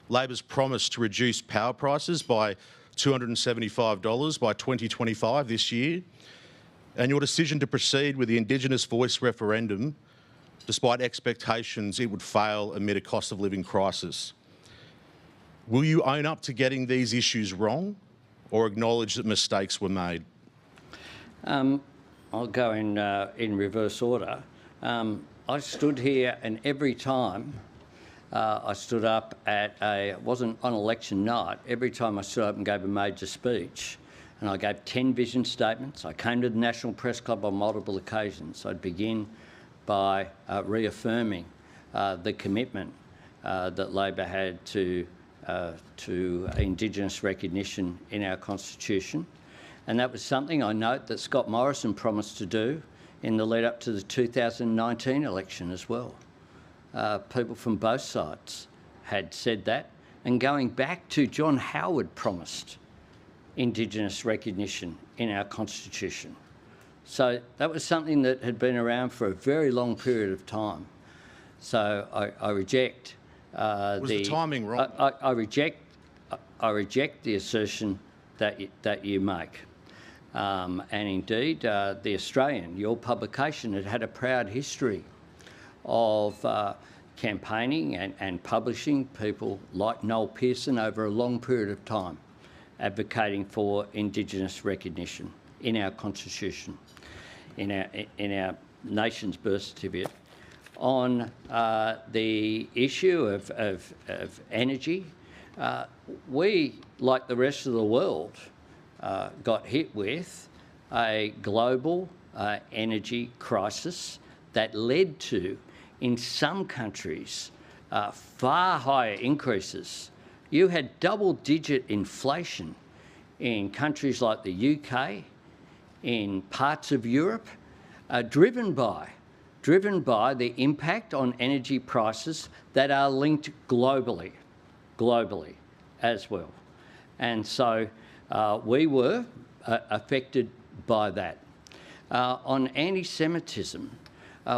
Speaker 14: Labor's promise to reduce power prices by $275 by 2025 this year, and your decision to proceed with the Indigenous voice referendum despite expectations it would fail amid a cost of living crisis. Will you own up to getting these issues wrong or acknowledge that mistakes were made?
Speaker 3: I'll go in reverse order. I stood here and every time I stood up it wasn't on election night, every time I stood up and gave a major speech, and I gave 10 vision statements. I came to the National Press Club on multiple occasions. I'd begin by reaffirming the commitment that Labor had to Indigenous recognition in our Constitution. And that was something I note that Scott Morrison promised to do in the lead up to the 2019 election as well. People from both sides had said that. And going back to John Howard promised Indigenous recognition in our Constitution. So that was something that had been around for a very long period of time. So I reject
Speaker 14: Was the timing wrong?
Speaker 3: I reject the assertion that you make. And indeed, The Australian, your publication, had a proud history of campaigning and publishing people like Noel Pearson over a long period of time, advocating for Indigenous recognition in our Constitution, in our nation's birth certificate. On the issue of energy, we, like the rest of the world, got hit with a global energy crisis that led to, in some countries, far higher increases. You had double-digit inflation in countries like the UK, in parts of Europe, driven by the impact on energy prices that are linked globally as well. And so we were affected by that. On anti-Semitism,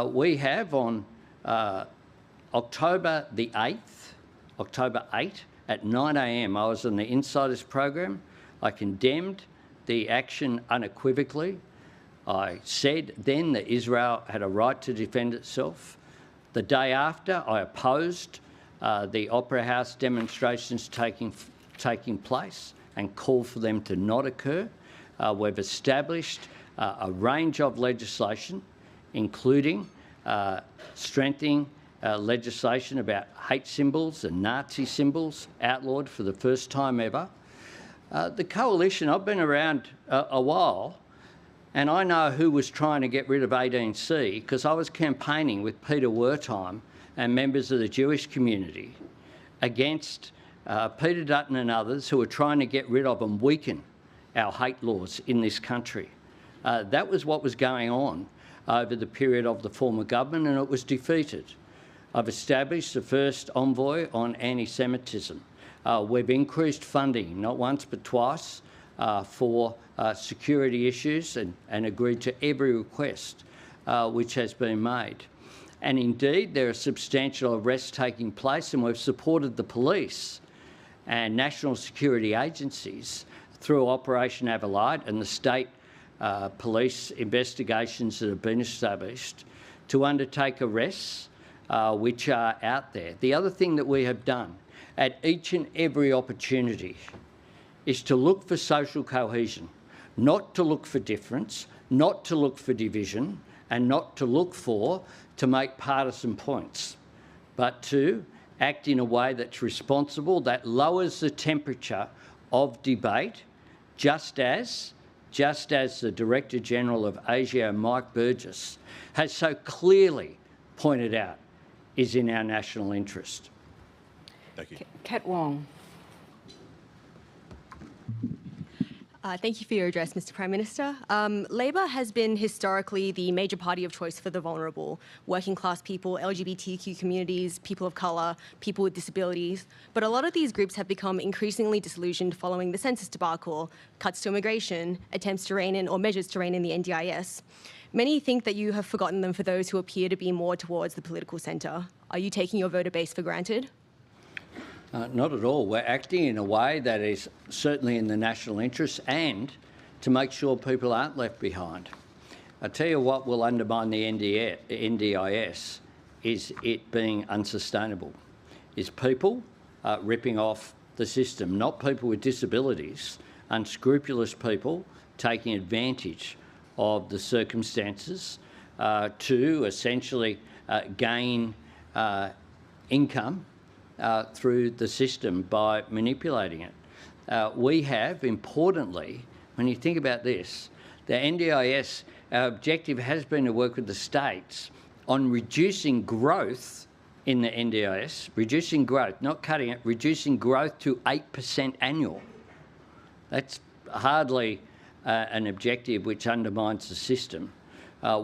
Speaker 3: we have on October the 8th, October 8 at 9 a.m, I was on the Insiders program. I condemned the action unequivocally. I said then that Israel had a right to defend itself. The day after, I opposed the Opera House demonstrations taking place and called for them to not occur. We've established a range of legislation, including strengthening legislation about hate symbols and Nazi symbols, outlawed for the first time ever. The coalition, I've been around a while, and I know who was trying to get rid of 18C because I was campaigning with Peter Wertheim and members of the Jewish community against Peter Dutton and others who were trying to get rid of and weaken our hate laws in this country. That was what was going on over the period of the former government, and it was defeated. I've established the first envoy on anti-Semitism. We've increased funding, not once but twice, for security issues and agreed to every request which has been made. And indeed, there are substantial arrests taking place, and we've supported the police and national security agencies through Operation Adelaide and the state police investigations that have been established to undertake arrests which are out there. The other thing that we have done, at each and every opportunity is to look for social cohesion, not to look for difference, not to look for division, and not to look to make partisan points, but to act in a way that's responsible, that lowers the temperature of debate, just as the Director General of ASIO, Mike Burgess, has so clearly pointed out is in our national interest.
Speaker 10: Thank you.
Speaker 2: Kat Wong.
Speaker 15: Thank you for your address, Mr Prime Minister. Labor has been historically the major party of choice for the vulnerable, working class people, LGBTQ communities, people of colour, people with disabilities. But a lot of these groups have become increasingly disillusioned following the census debacle, cuts to immigration, attempts to rein in or measures to rein in the NDIS. Many think that you have forgotten them for those who appear to be more towards the political centre. Are you taking your voter base for granted?
Speaker 3: Not at all. We're acting in a way that is certainly in the national interest and to make sure people aren't left behind. I tell you what will undermine the NDIS is it being unsustainable, is people ripping off the system, not people with disabilities, unscrupulous people taking advantage of the circumstances to essentially gain income through the system by manipulating it. We have, importantly, when you think about this, the NDIS, our objective has been to work with the states on reducing growth in the NDIS, reducing growth, not cutting it, reducing growth to 8% annual. That's hardly an objective which undermines the system.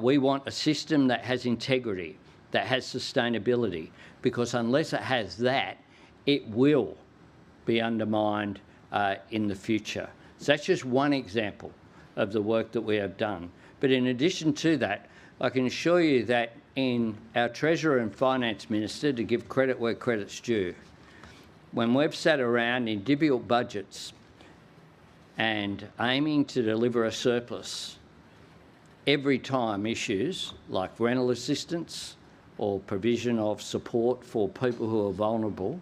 Speaker 3: We want a system that has integrity, that has sustainability, because unless it has that, it will be undermined in the future. So that's just one example of the work that we have done. But in addition to that, I can assure you that in our Treasurer and Finance Minister, to give credit where credit's due, when we've sat around in difficult budgets and aiming to deliver a surplus, every time issues like rental assistance or provision of support for people who are vulnerable,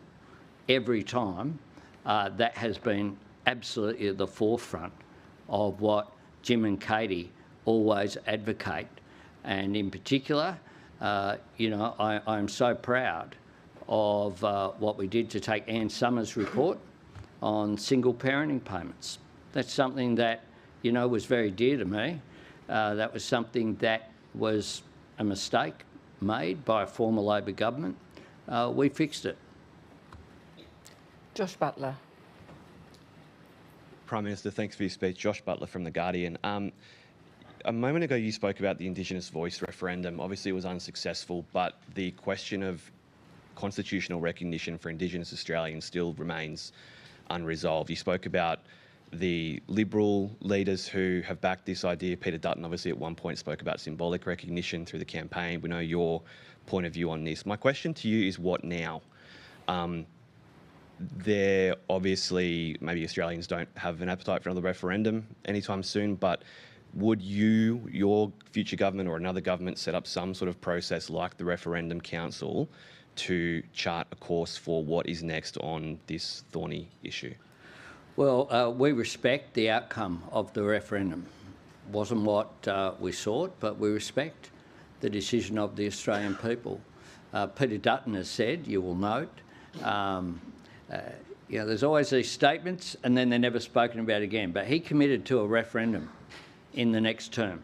Speaker 3: every time that has been absolutely at the forefront of what Jim and Katie always advocate. And in particular, you know, I'm so proud of what we did to take Ann Summers' report on single parenting payments. That's something that, you know, was very dear to me. That was something that was a mistake made by a former Labor government. We fixed it.
Speaker 2: Josh Butler.
Speaker 16: Prime Minister, thanks for your speech. Josh Butler from The Guardian. A moment ago you spoke about the Indigenous voice referendum. Obviously it was unsuccessful, but the question of constitutional recognition for Indigenous Australians still remains unresolved. You spoke about the Liberal leaders who have backed this idea. Peter Dutton obviously at one point spoke about symbolic recognition through the campaign. We know your point of view on this. My question to you is what now? There obviously, maybe Australians don't have an appetite for another referendum anytime soon, but would you, your future government or another government set up some sort of process like the Referendum Council to chart a course for what is next on this thorny issue?
Speaker 3: Well, we respect the outcome of the referendum. Wasn't what we sought, but we respect the decision of the Australian people. Peter Dutton has said, you will note, you know, there's always these statements and then they're never spoken about again, but he committed to a referendum in the next term.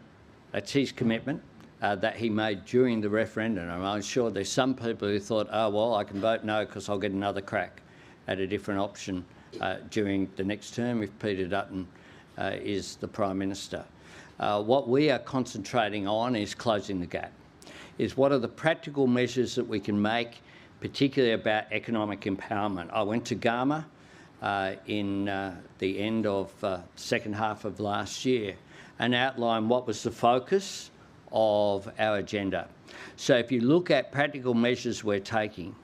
Speaker 3: That's his commitment that he made during the referendum. And I'm sure there's some people who thought, oh, well, I can vote no because I'll get another crack at a different option during the next term if Peter Dutton is the Prime Minister. What we are concentrating on is closing the gap, is what are the practical measures that we can make, particularly about economic empowerment. I went to Gama in the end of second half of last year and outlined what was the focus of our agenda. So if you look at practical measures we're taking,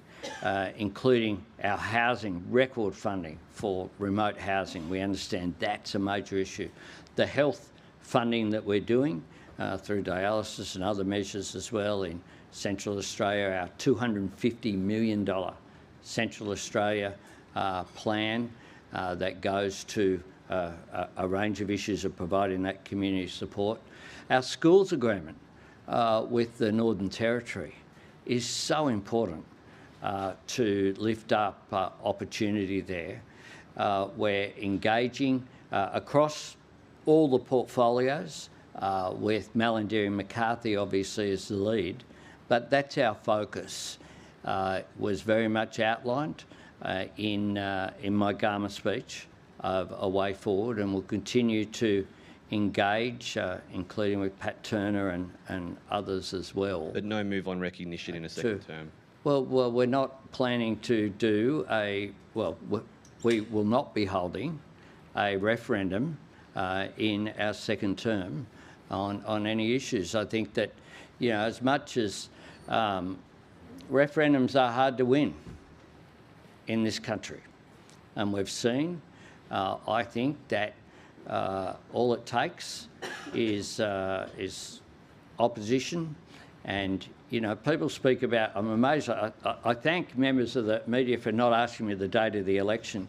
Speaker 3: including our housing, record funding for remote housing, we understand that's a major issue. The health funding that we're doing through dialysis and other measures as well in Central Australia, our $250 million Central Australia plan that goes to a range of issues of providing that community support. Our schools agreement with the Northern Territory is so important to lift up opportunity there. We're engaging across all the portfolios with Malarndirri McCarthy obviously as the lead, but that's our focus. Was very much outlined in my Garma speech of a way forward, and we'll continue to engage, including with Pat Turner and others as well.
Speaker 16: But no move on recognition in a second term?
Speaker 3: Well, we're not planning to do we will not be holding a referendum in our second term on any issues. I think that, as much as referendums are hard to win in this country, and we've seen, I think that all it takes is opposition. And, people speak about, I'm amazed, I thank members of the media for not asking me the date of the election.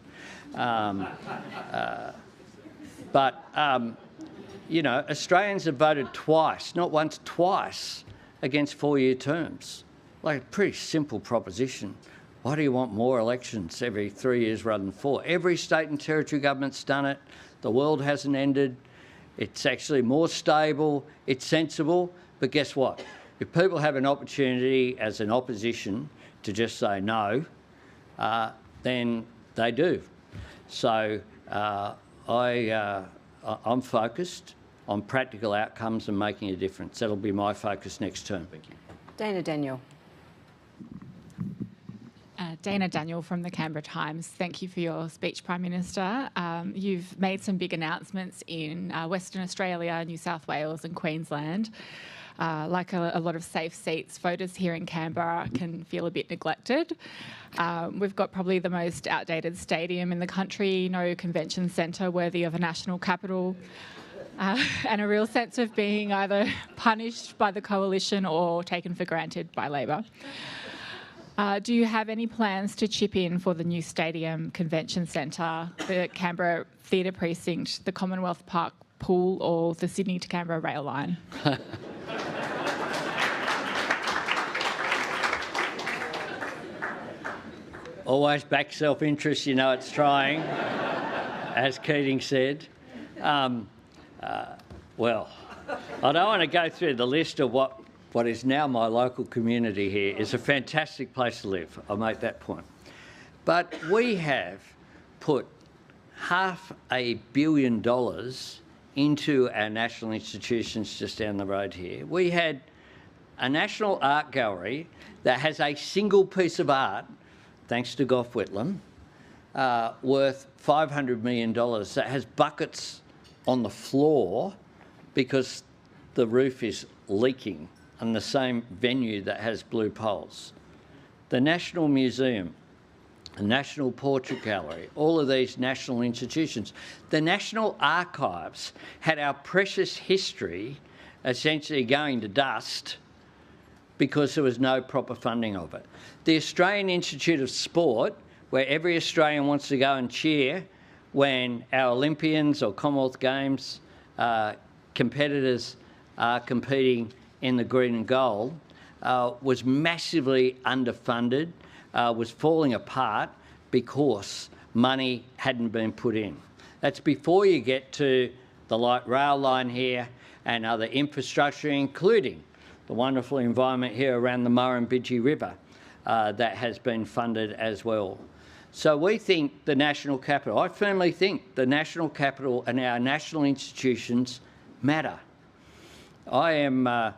Speaker 3: Australians have voted twice, not once, twice, against 4-year terms. Like a pretty simple proposition. Why do you want more elections every 3 years rather than 4? Every state and territory government's done it. The world hasn't ended. It's actually more stable. It's sensible. But guess what? If people have an opportunity as an opposition to just say no, then they do. So I'm focused on practical outcomes and making a difference. That'll be my focus next term. Thank you.
Speaker 2: Dana Daniel.
Speaker 17: Dana Daniel from the Canberra Times. Thank you for your speech, Prime Minister. You've made some big announcements in Western Australia, New South Wales and Queensland. Like a lot of safe seats, voters here in Canberra can feel a bit neglected. We've got probably the most outdated stadium in the country, no convention centre worthy of a national capital, and a real sense of being either punished by the coalition or taken for granted by Labor. Do you have any plans to chip in for the new stadium, convention centre, the Canberra Theatre Precinct, the Commonwealth Park pool or the Sydney to Canberra rail line?
Speaker 3: Always back self-interest, it's trying, as Keating said. Well, I don't want to go through the list of what is now my local community here. Is a fantastic place to live, I'll make that point. But we have put $500 million into our national institutions just down the road here. We had a national art gallery that has a single piece of art, thanks to Gough Whitlam, worth $500 million that has buckets on the floor because the roof is leaking, and the same venue that has blue poles. The National Museum, the National Portrait Gallery, all of these national institutions. The National Archives had our precious history essentially going to dust because there was no proper funding of it. The Australian Institute of Sport, where every Australian wants to go and cheer when our Olympians or Commonwealth Games competitors are competing in the green and gold, was massively underfunded, was falling apart because money hadn't been put in. That's before you get to the light rail line here and other infrastructure, including the wonderful environment here around the Murrumbidgee River that has been funded as well. So we think the national capital, I firmly think the national capital and our national institutions matter. I am,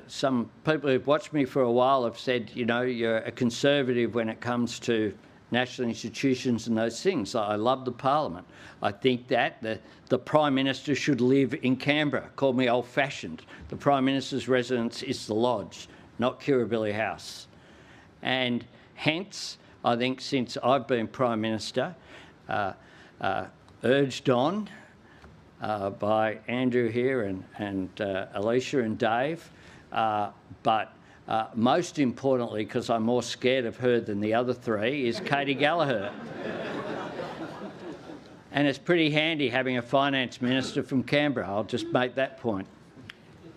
Speaker 3: some people who've watched me for a while have said, you're a conservative when it comes to national institutions and those things. I love the Parliament. I think that the Prime Minister should live in Canberra. Call me old-fashioned. The Prime Minister's residence is the Lodge, not Kirribilli House. And hence, I think since I've been Prime Minister, urged on by Andrew here and Alicia and Dave, but most importantly, because I'm more scared of her than the other three, is Katie Gallagher. And it's pretty handy having a finance minister from Canberra. I'll just make that point.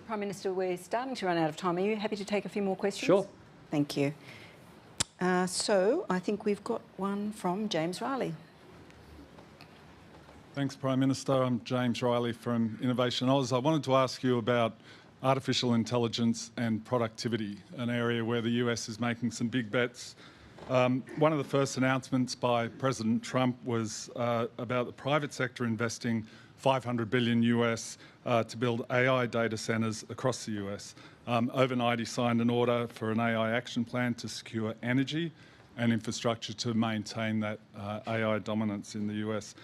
Speaker 2: Prime Minister, we're starting to run out of time. Are you happy to take a few more questions?
Speaker 3: Sure.
Speaker 2: Thank you. So I think we've got one from James Riley.
Speaker 18: Thanks, Prime Minister. I'm James Riley from Innovation Oz. I wanted to ask you about artificial intelligence and productivity, an area where the US is making some big bets. One of the first announcements by President Trump was about the private sector investing $500 billion US to build AI data centres across the US. Overnight, he signed an order for an AI action plan to secure energy and infrastructure to maintain that AI dominance in the US.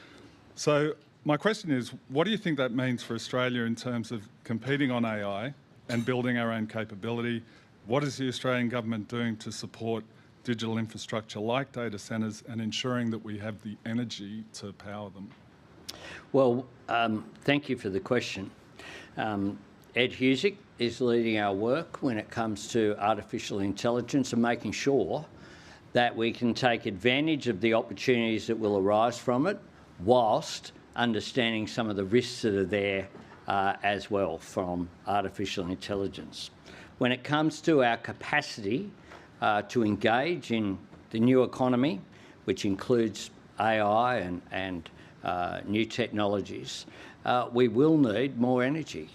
Speaker 18: So my question is, what do you think that means for Australia in terms of competing on AI and building our own capability? What is the Australian government doing to support digital infrastructure like data centres and ensuring that we have the energy to power them?
Speaker 3: Well, thank you for the question. Ed Husick is leading our work when it comes to artificial intelligence and making sure that we can take advantage of the opportunities that will arise from it, whilst understanding some of the risks that are there as well from artificial intelligence. When it comes to our capacity to engage in the new economy, which includes AI and new technologies, we will need more energy,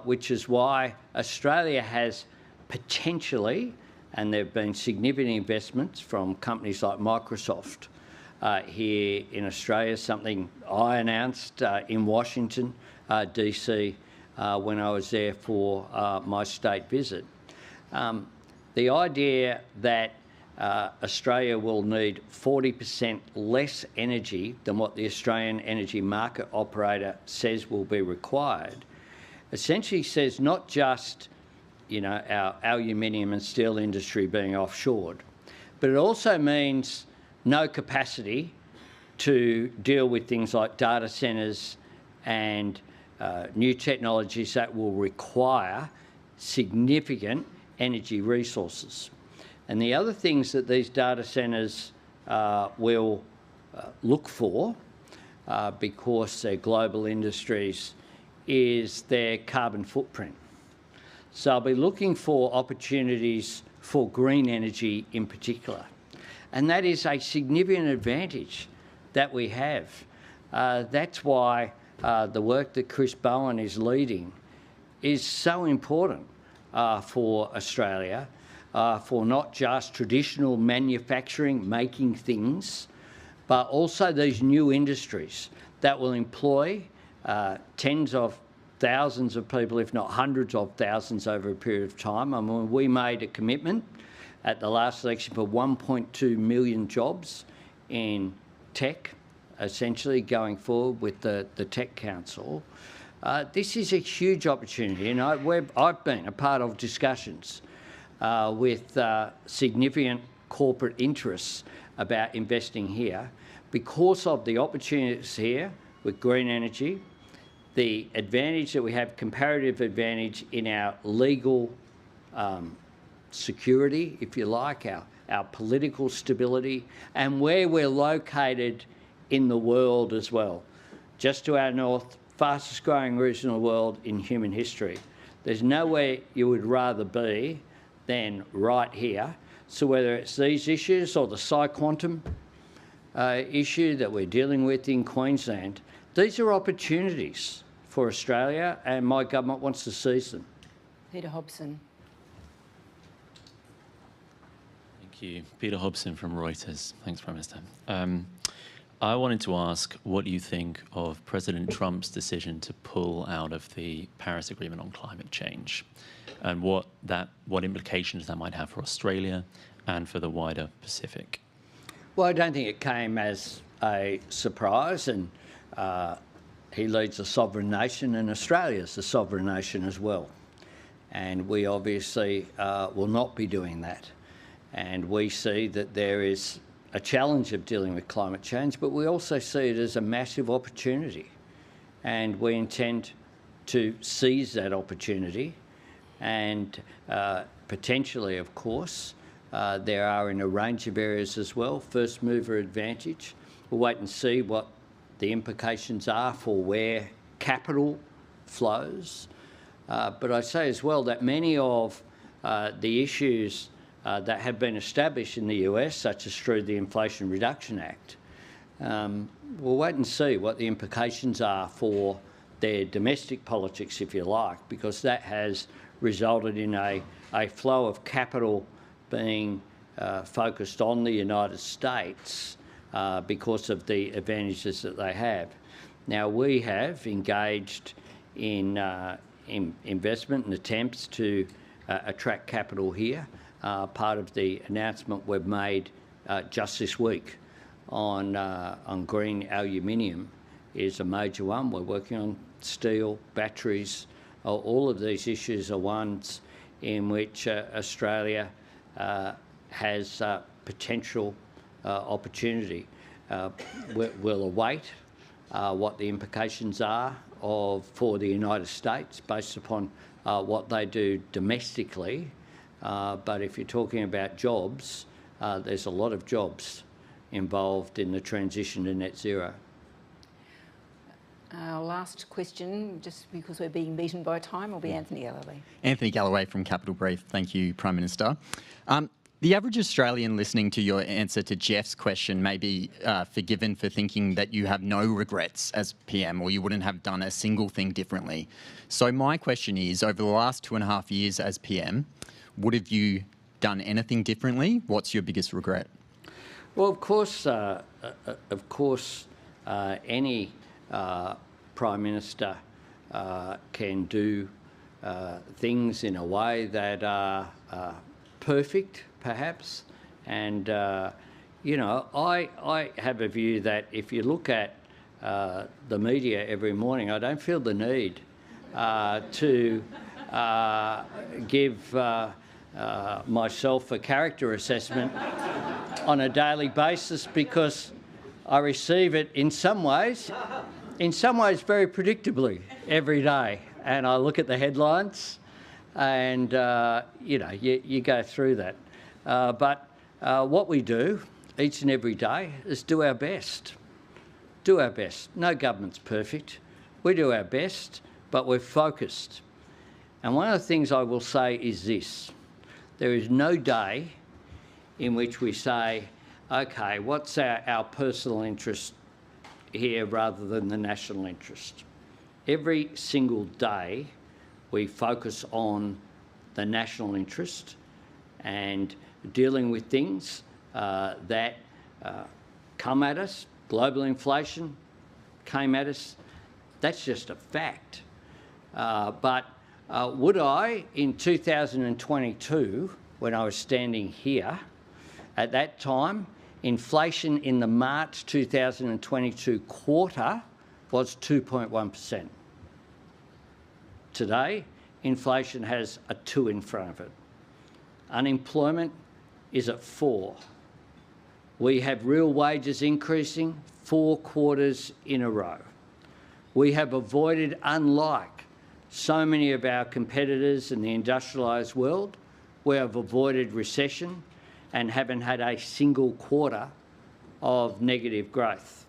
Speaker 3: which is why Australia has potentially, and there have been significant investments from companies like Microsoft here in Australia, something I announced in Washington, DC, when I was there for my state visit. The idea that Australia will need 40% less energy than what the Australian energy market operator says will be required essentially says not just, our aluminium and steel industry being offshored, but it also means no capacity to deal with things like data centres and new technologies that will require significant energy resources. And the other things that these data centres will look for, because they're global industries, is their carbon footprint. So I'll be looking for opportunities for green energy in particular. And that is a significant advantage that we have. That's why the work that Chris Bowen is leading is so important for Australia, for not just traditional manufacturing, making things, but also these new industries that will employ tens of thousands of people, if not hundreds of thousands over a period of time. I mean, we made a commitment at the last election for 1.2 million jobs in tech, essentially going forward with the Tech Council. This is a huge opportunity, and I've been a part of discussions with significant corporate interests about investing here because of the opportunities here with green energy, the advantage that we have, comparative advantage in our legal security, if you like, our political stability, and where we're located in the world as well. Just to our north, fastest growing region in the world in human history. There's nowhere you would rather be than right here. So whether it's these issues or the Quantum issue that we're dealing with in Queensland, these are opportunities for Australia, and my government wants to seize them.
Speaker 2: Peter Hobson.
Speaker 19: Thank you. Peter Hobson from Reuters. Thanks, Prime Minister. I wanted to ask what you think of President Trump's decision to pull out of the Paris Agreement on climate change, and what implications that might have for Australia and for the wider Pacific.
Speaker 3: Well, I don't think it came as a surprise, and he leads a sovereign nation, and Australia's a sovereign nation as well. And we obviously will not be doing that. And we see that there is a challenge of dealing with climate change, but we also see it as a massive opportunity. And we intend to seize that opportunity. And potentially, of course. There are in a range of areas as well, first mover advantage. We'll wait and see what the implications are for where capital flows. But I say as well that many of the issues that have been established in the US, such as through the Inflation Reduction Act, we'll wait and see what the implications are for their domestic politics, if you like, because that has resulted in a flow of capital being focused on the United States because of the advantages that they have. Now, we have engaged in investment and attempts to attract capital here. Part of the announcement we've made just this week on green aluminium is a major one. We're working on steel, batteries. All of these issues are ones in which Australia has potential opportunity. We'll await what the implications are for the United States based upon what they do domestically. But if you're talking about jobs, there's a lot of jobs involved in the transition to net zero.
Speaker 2: Our last question, just because we're being beaten by time, will be Anthony Galloway.
Speaker 20: Anthony Galloway from Capital Brief. Thank you, Prime Minister. The average Australian listening to your answer to Jeff's question may be forgiven for thinking that you have no regrets as PM or you wouldn't have done a single thing differently. So my question is, over the last 2.5 years as PM, would have you done anything differently? What's your biggest regret?
Speaker 3: Well, of course, any Prime Minister can do things in a way that are perfect, perhaps. And, you know, I have a view that if you look at the media every morning, I don't feel the need to give myself a character assessment on a daily basis, because I receive it in some ways very predictably every day. And I look at the headlines and, you know, you go through that. But what we do each and every day is do our best. Do our best. No government's perfect. We do our best, but we're focused. And one of the things I will say is this. There is no day in which we say, OK, what's our personal interest here rather than the national interest? Every single day we focus on the national interest and dealing with things that come at us. Global inflation came at us. That's just a fact. But would I, in 2022, when I was standing here, at that time, inflation in the March 2022 quarter was 2.1%. Today, inflation has a 2 in front of it. Unemployment is at 4. We have real wages increasing 4 quarters in a row. We have avoided, unlike so many of our competitors in the industrialised world, we have avoided recession and haven't had a single quarter of negative growth.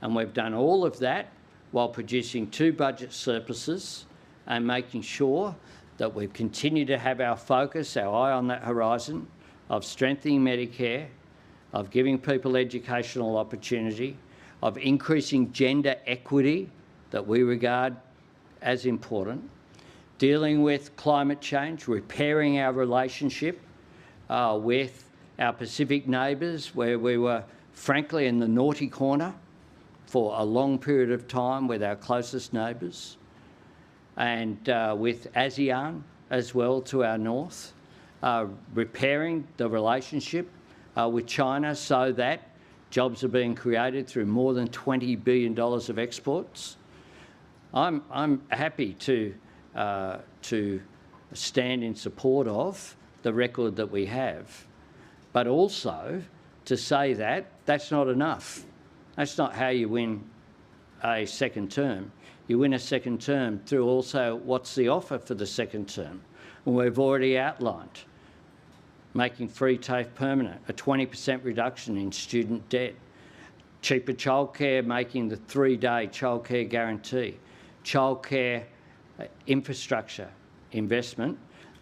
Speaker 3: And we've done all of that while producing 2 budget surpluses and making sure that we've continued to have our focus, our eye on that horizon of strengthening Medicare, of giving people educational opportunity, of increasing gender equity that we regard as important, dealing with climate change, repairing our relationship with our Pacific neighbours, where we were frankly in the naughty corner for a long period of time with our closest neighbours, and with ASEAN as well to our north, repairing the relationship with China so that jobs are being created through more than $20 billion of exports. I'm happy to stand in support of the record that we have, but also to say that that's not enough. That's not how you win a second term. You win a second term through also what's the offer for the second term. And we've already outlined making free TAFE permanent, a 20% reduction in student debt, cheaper childcare, making the 3-day childcare guarantee, childcare infrastructure investment,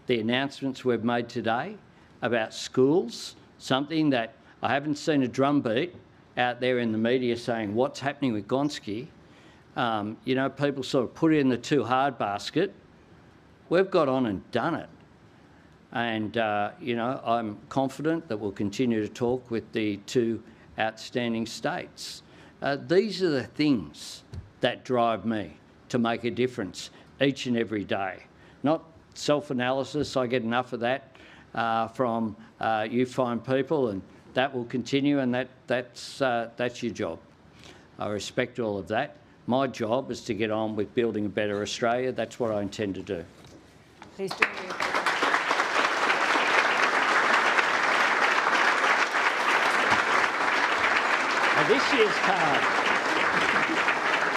Speaker 3: the announcements we've made today about schools, something that I haven't seen a drumbeat out there in the media saying what's happening with Gonski. You know, people sort of put it in the too hard basket. We've got on and done it. And, you know, I'm confident that we'll continue to talk with the 2 outstanding states. These are the things that drive me to make a difference each and every day. Not self-analysis, I get enough of that from you fine people, and that will continue, and that's your job. I respect all of that. My job is to get on with building a better Australia. That's what I intend to do.
Speaker 2: Please do.
Speaker 3: Now, this year's card.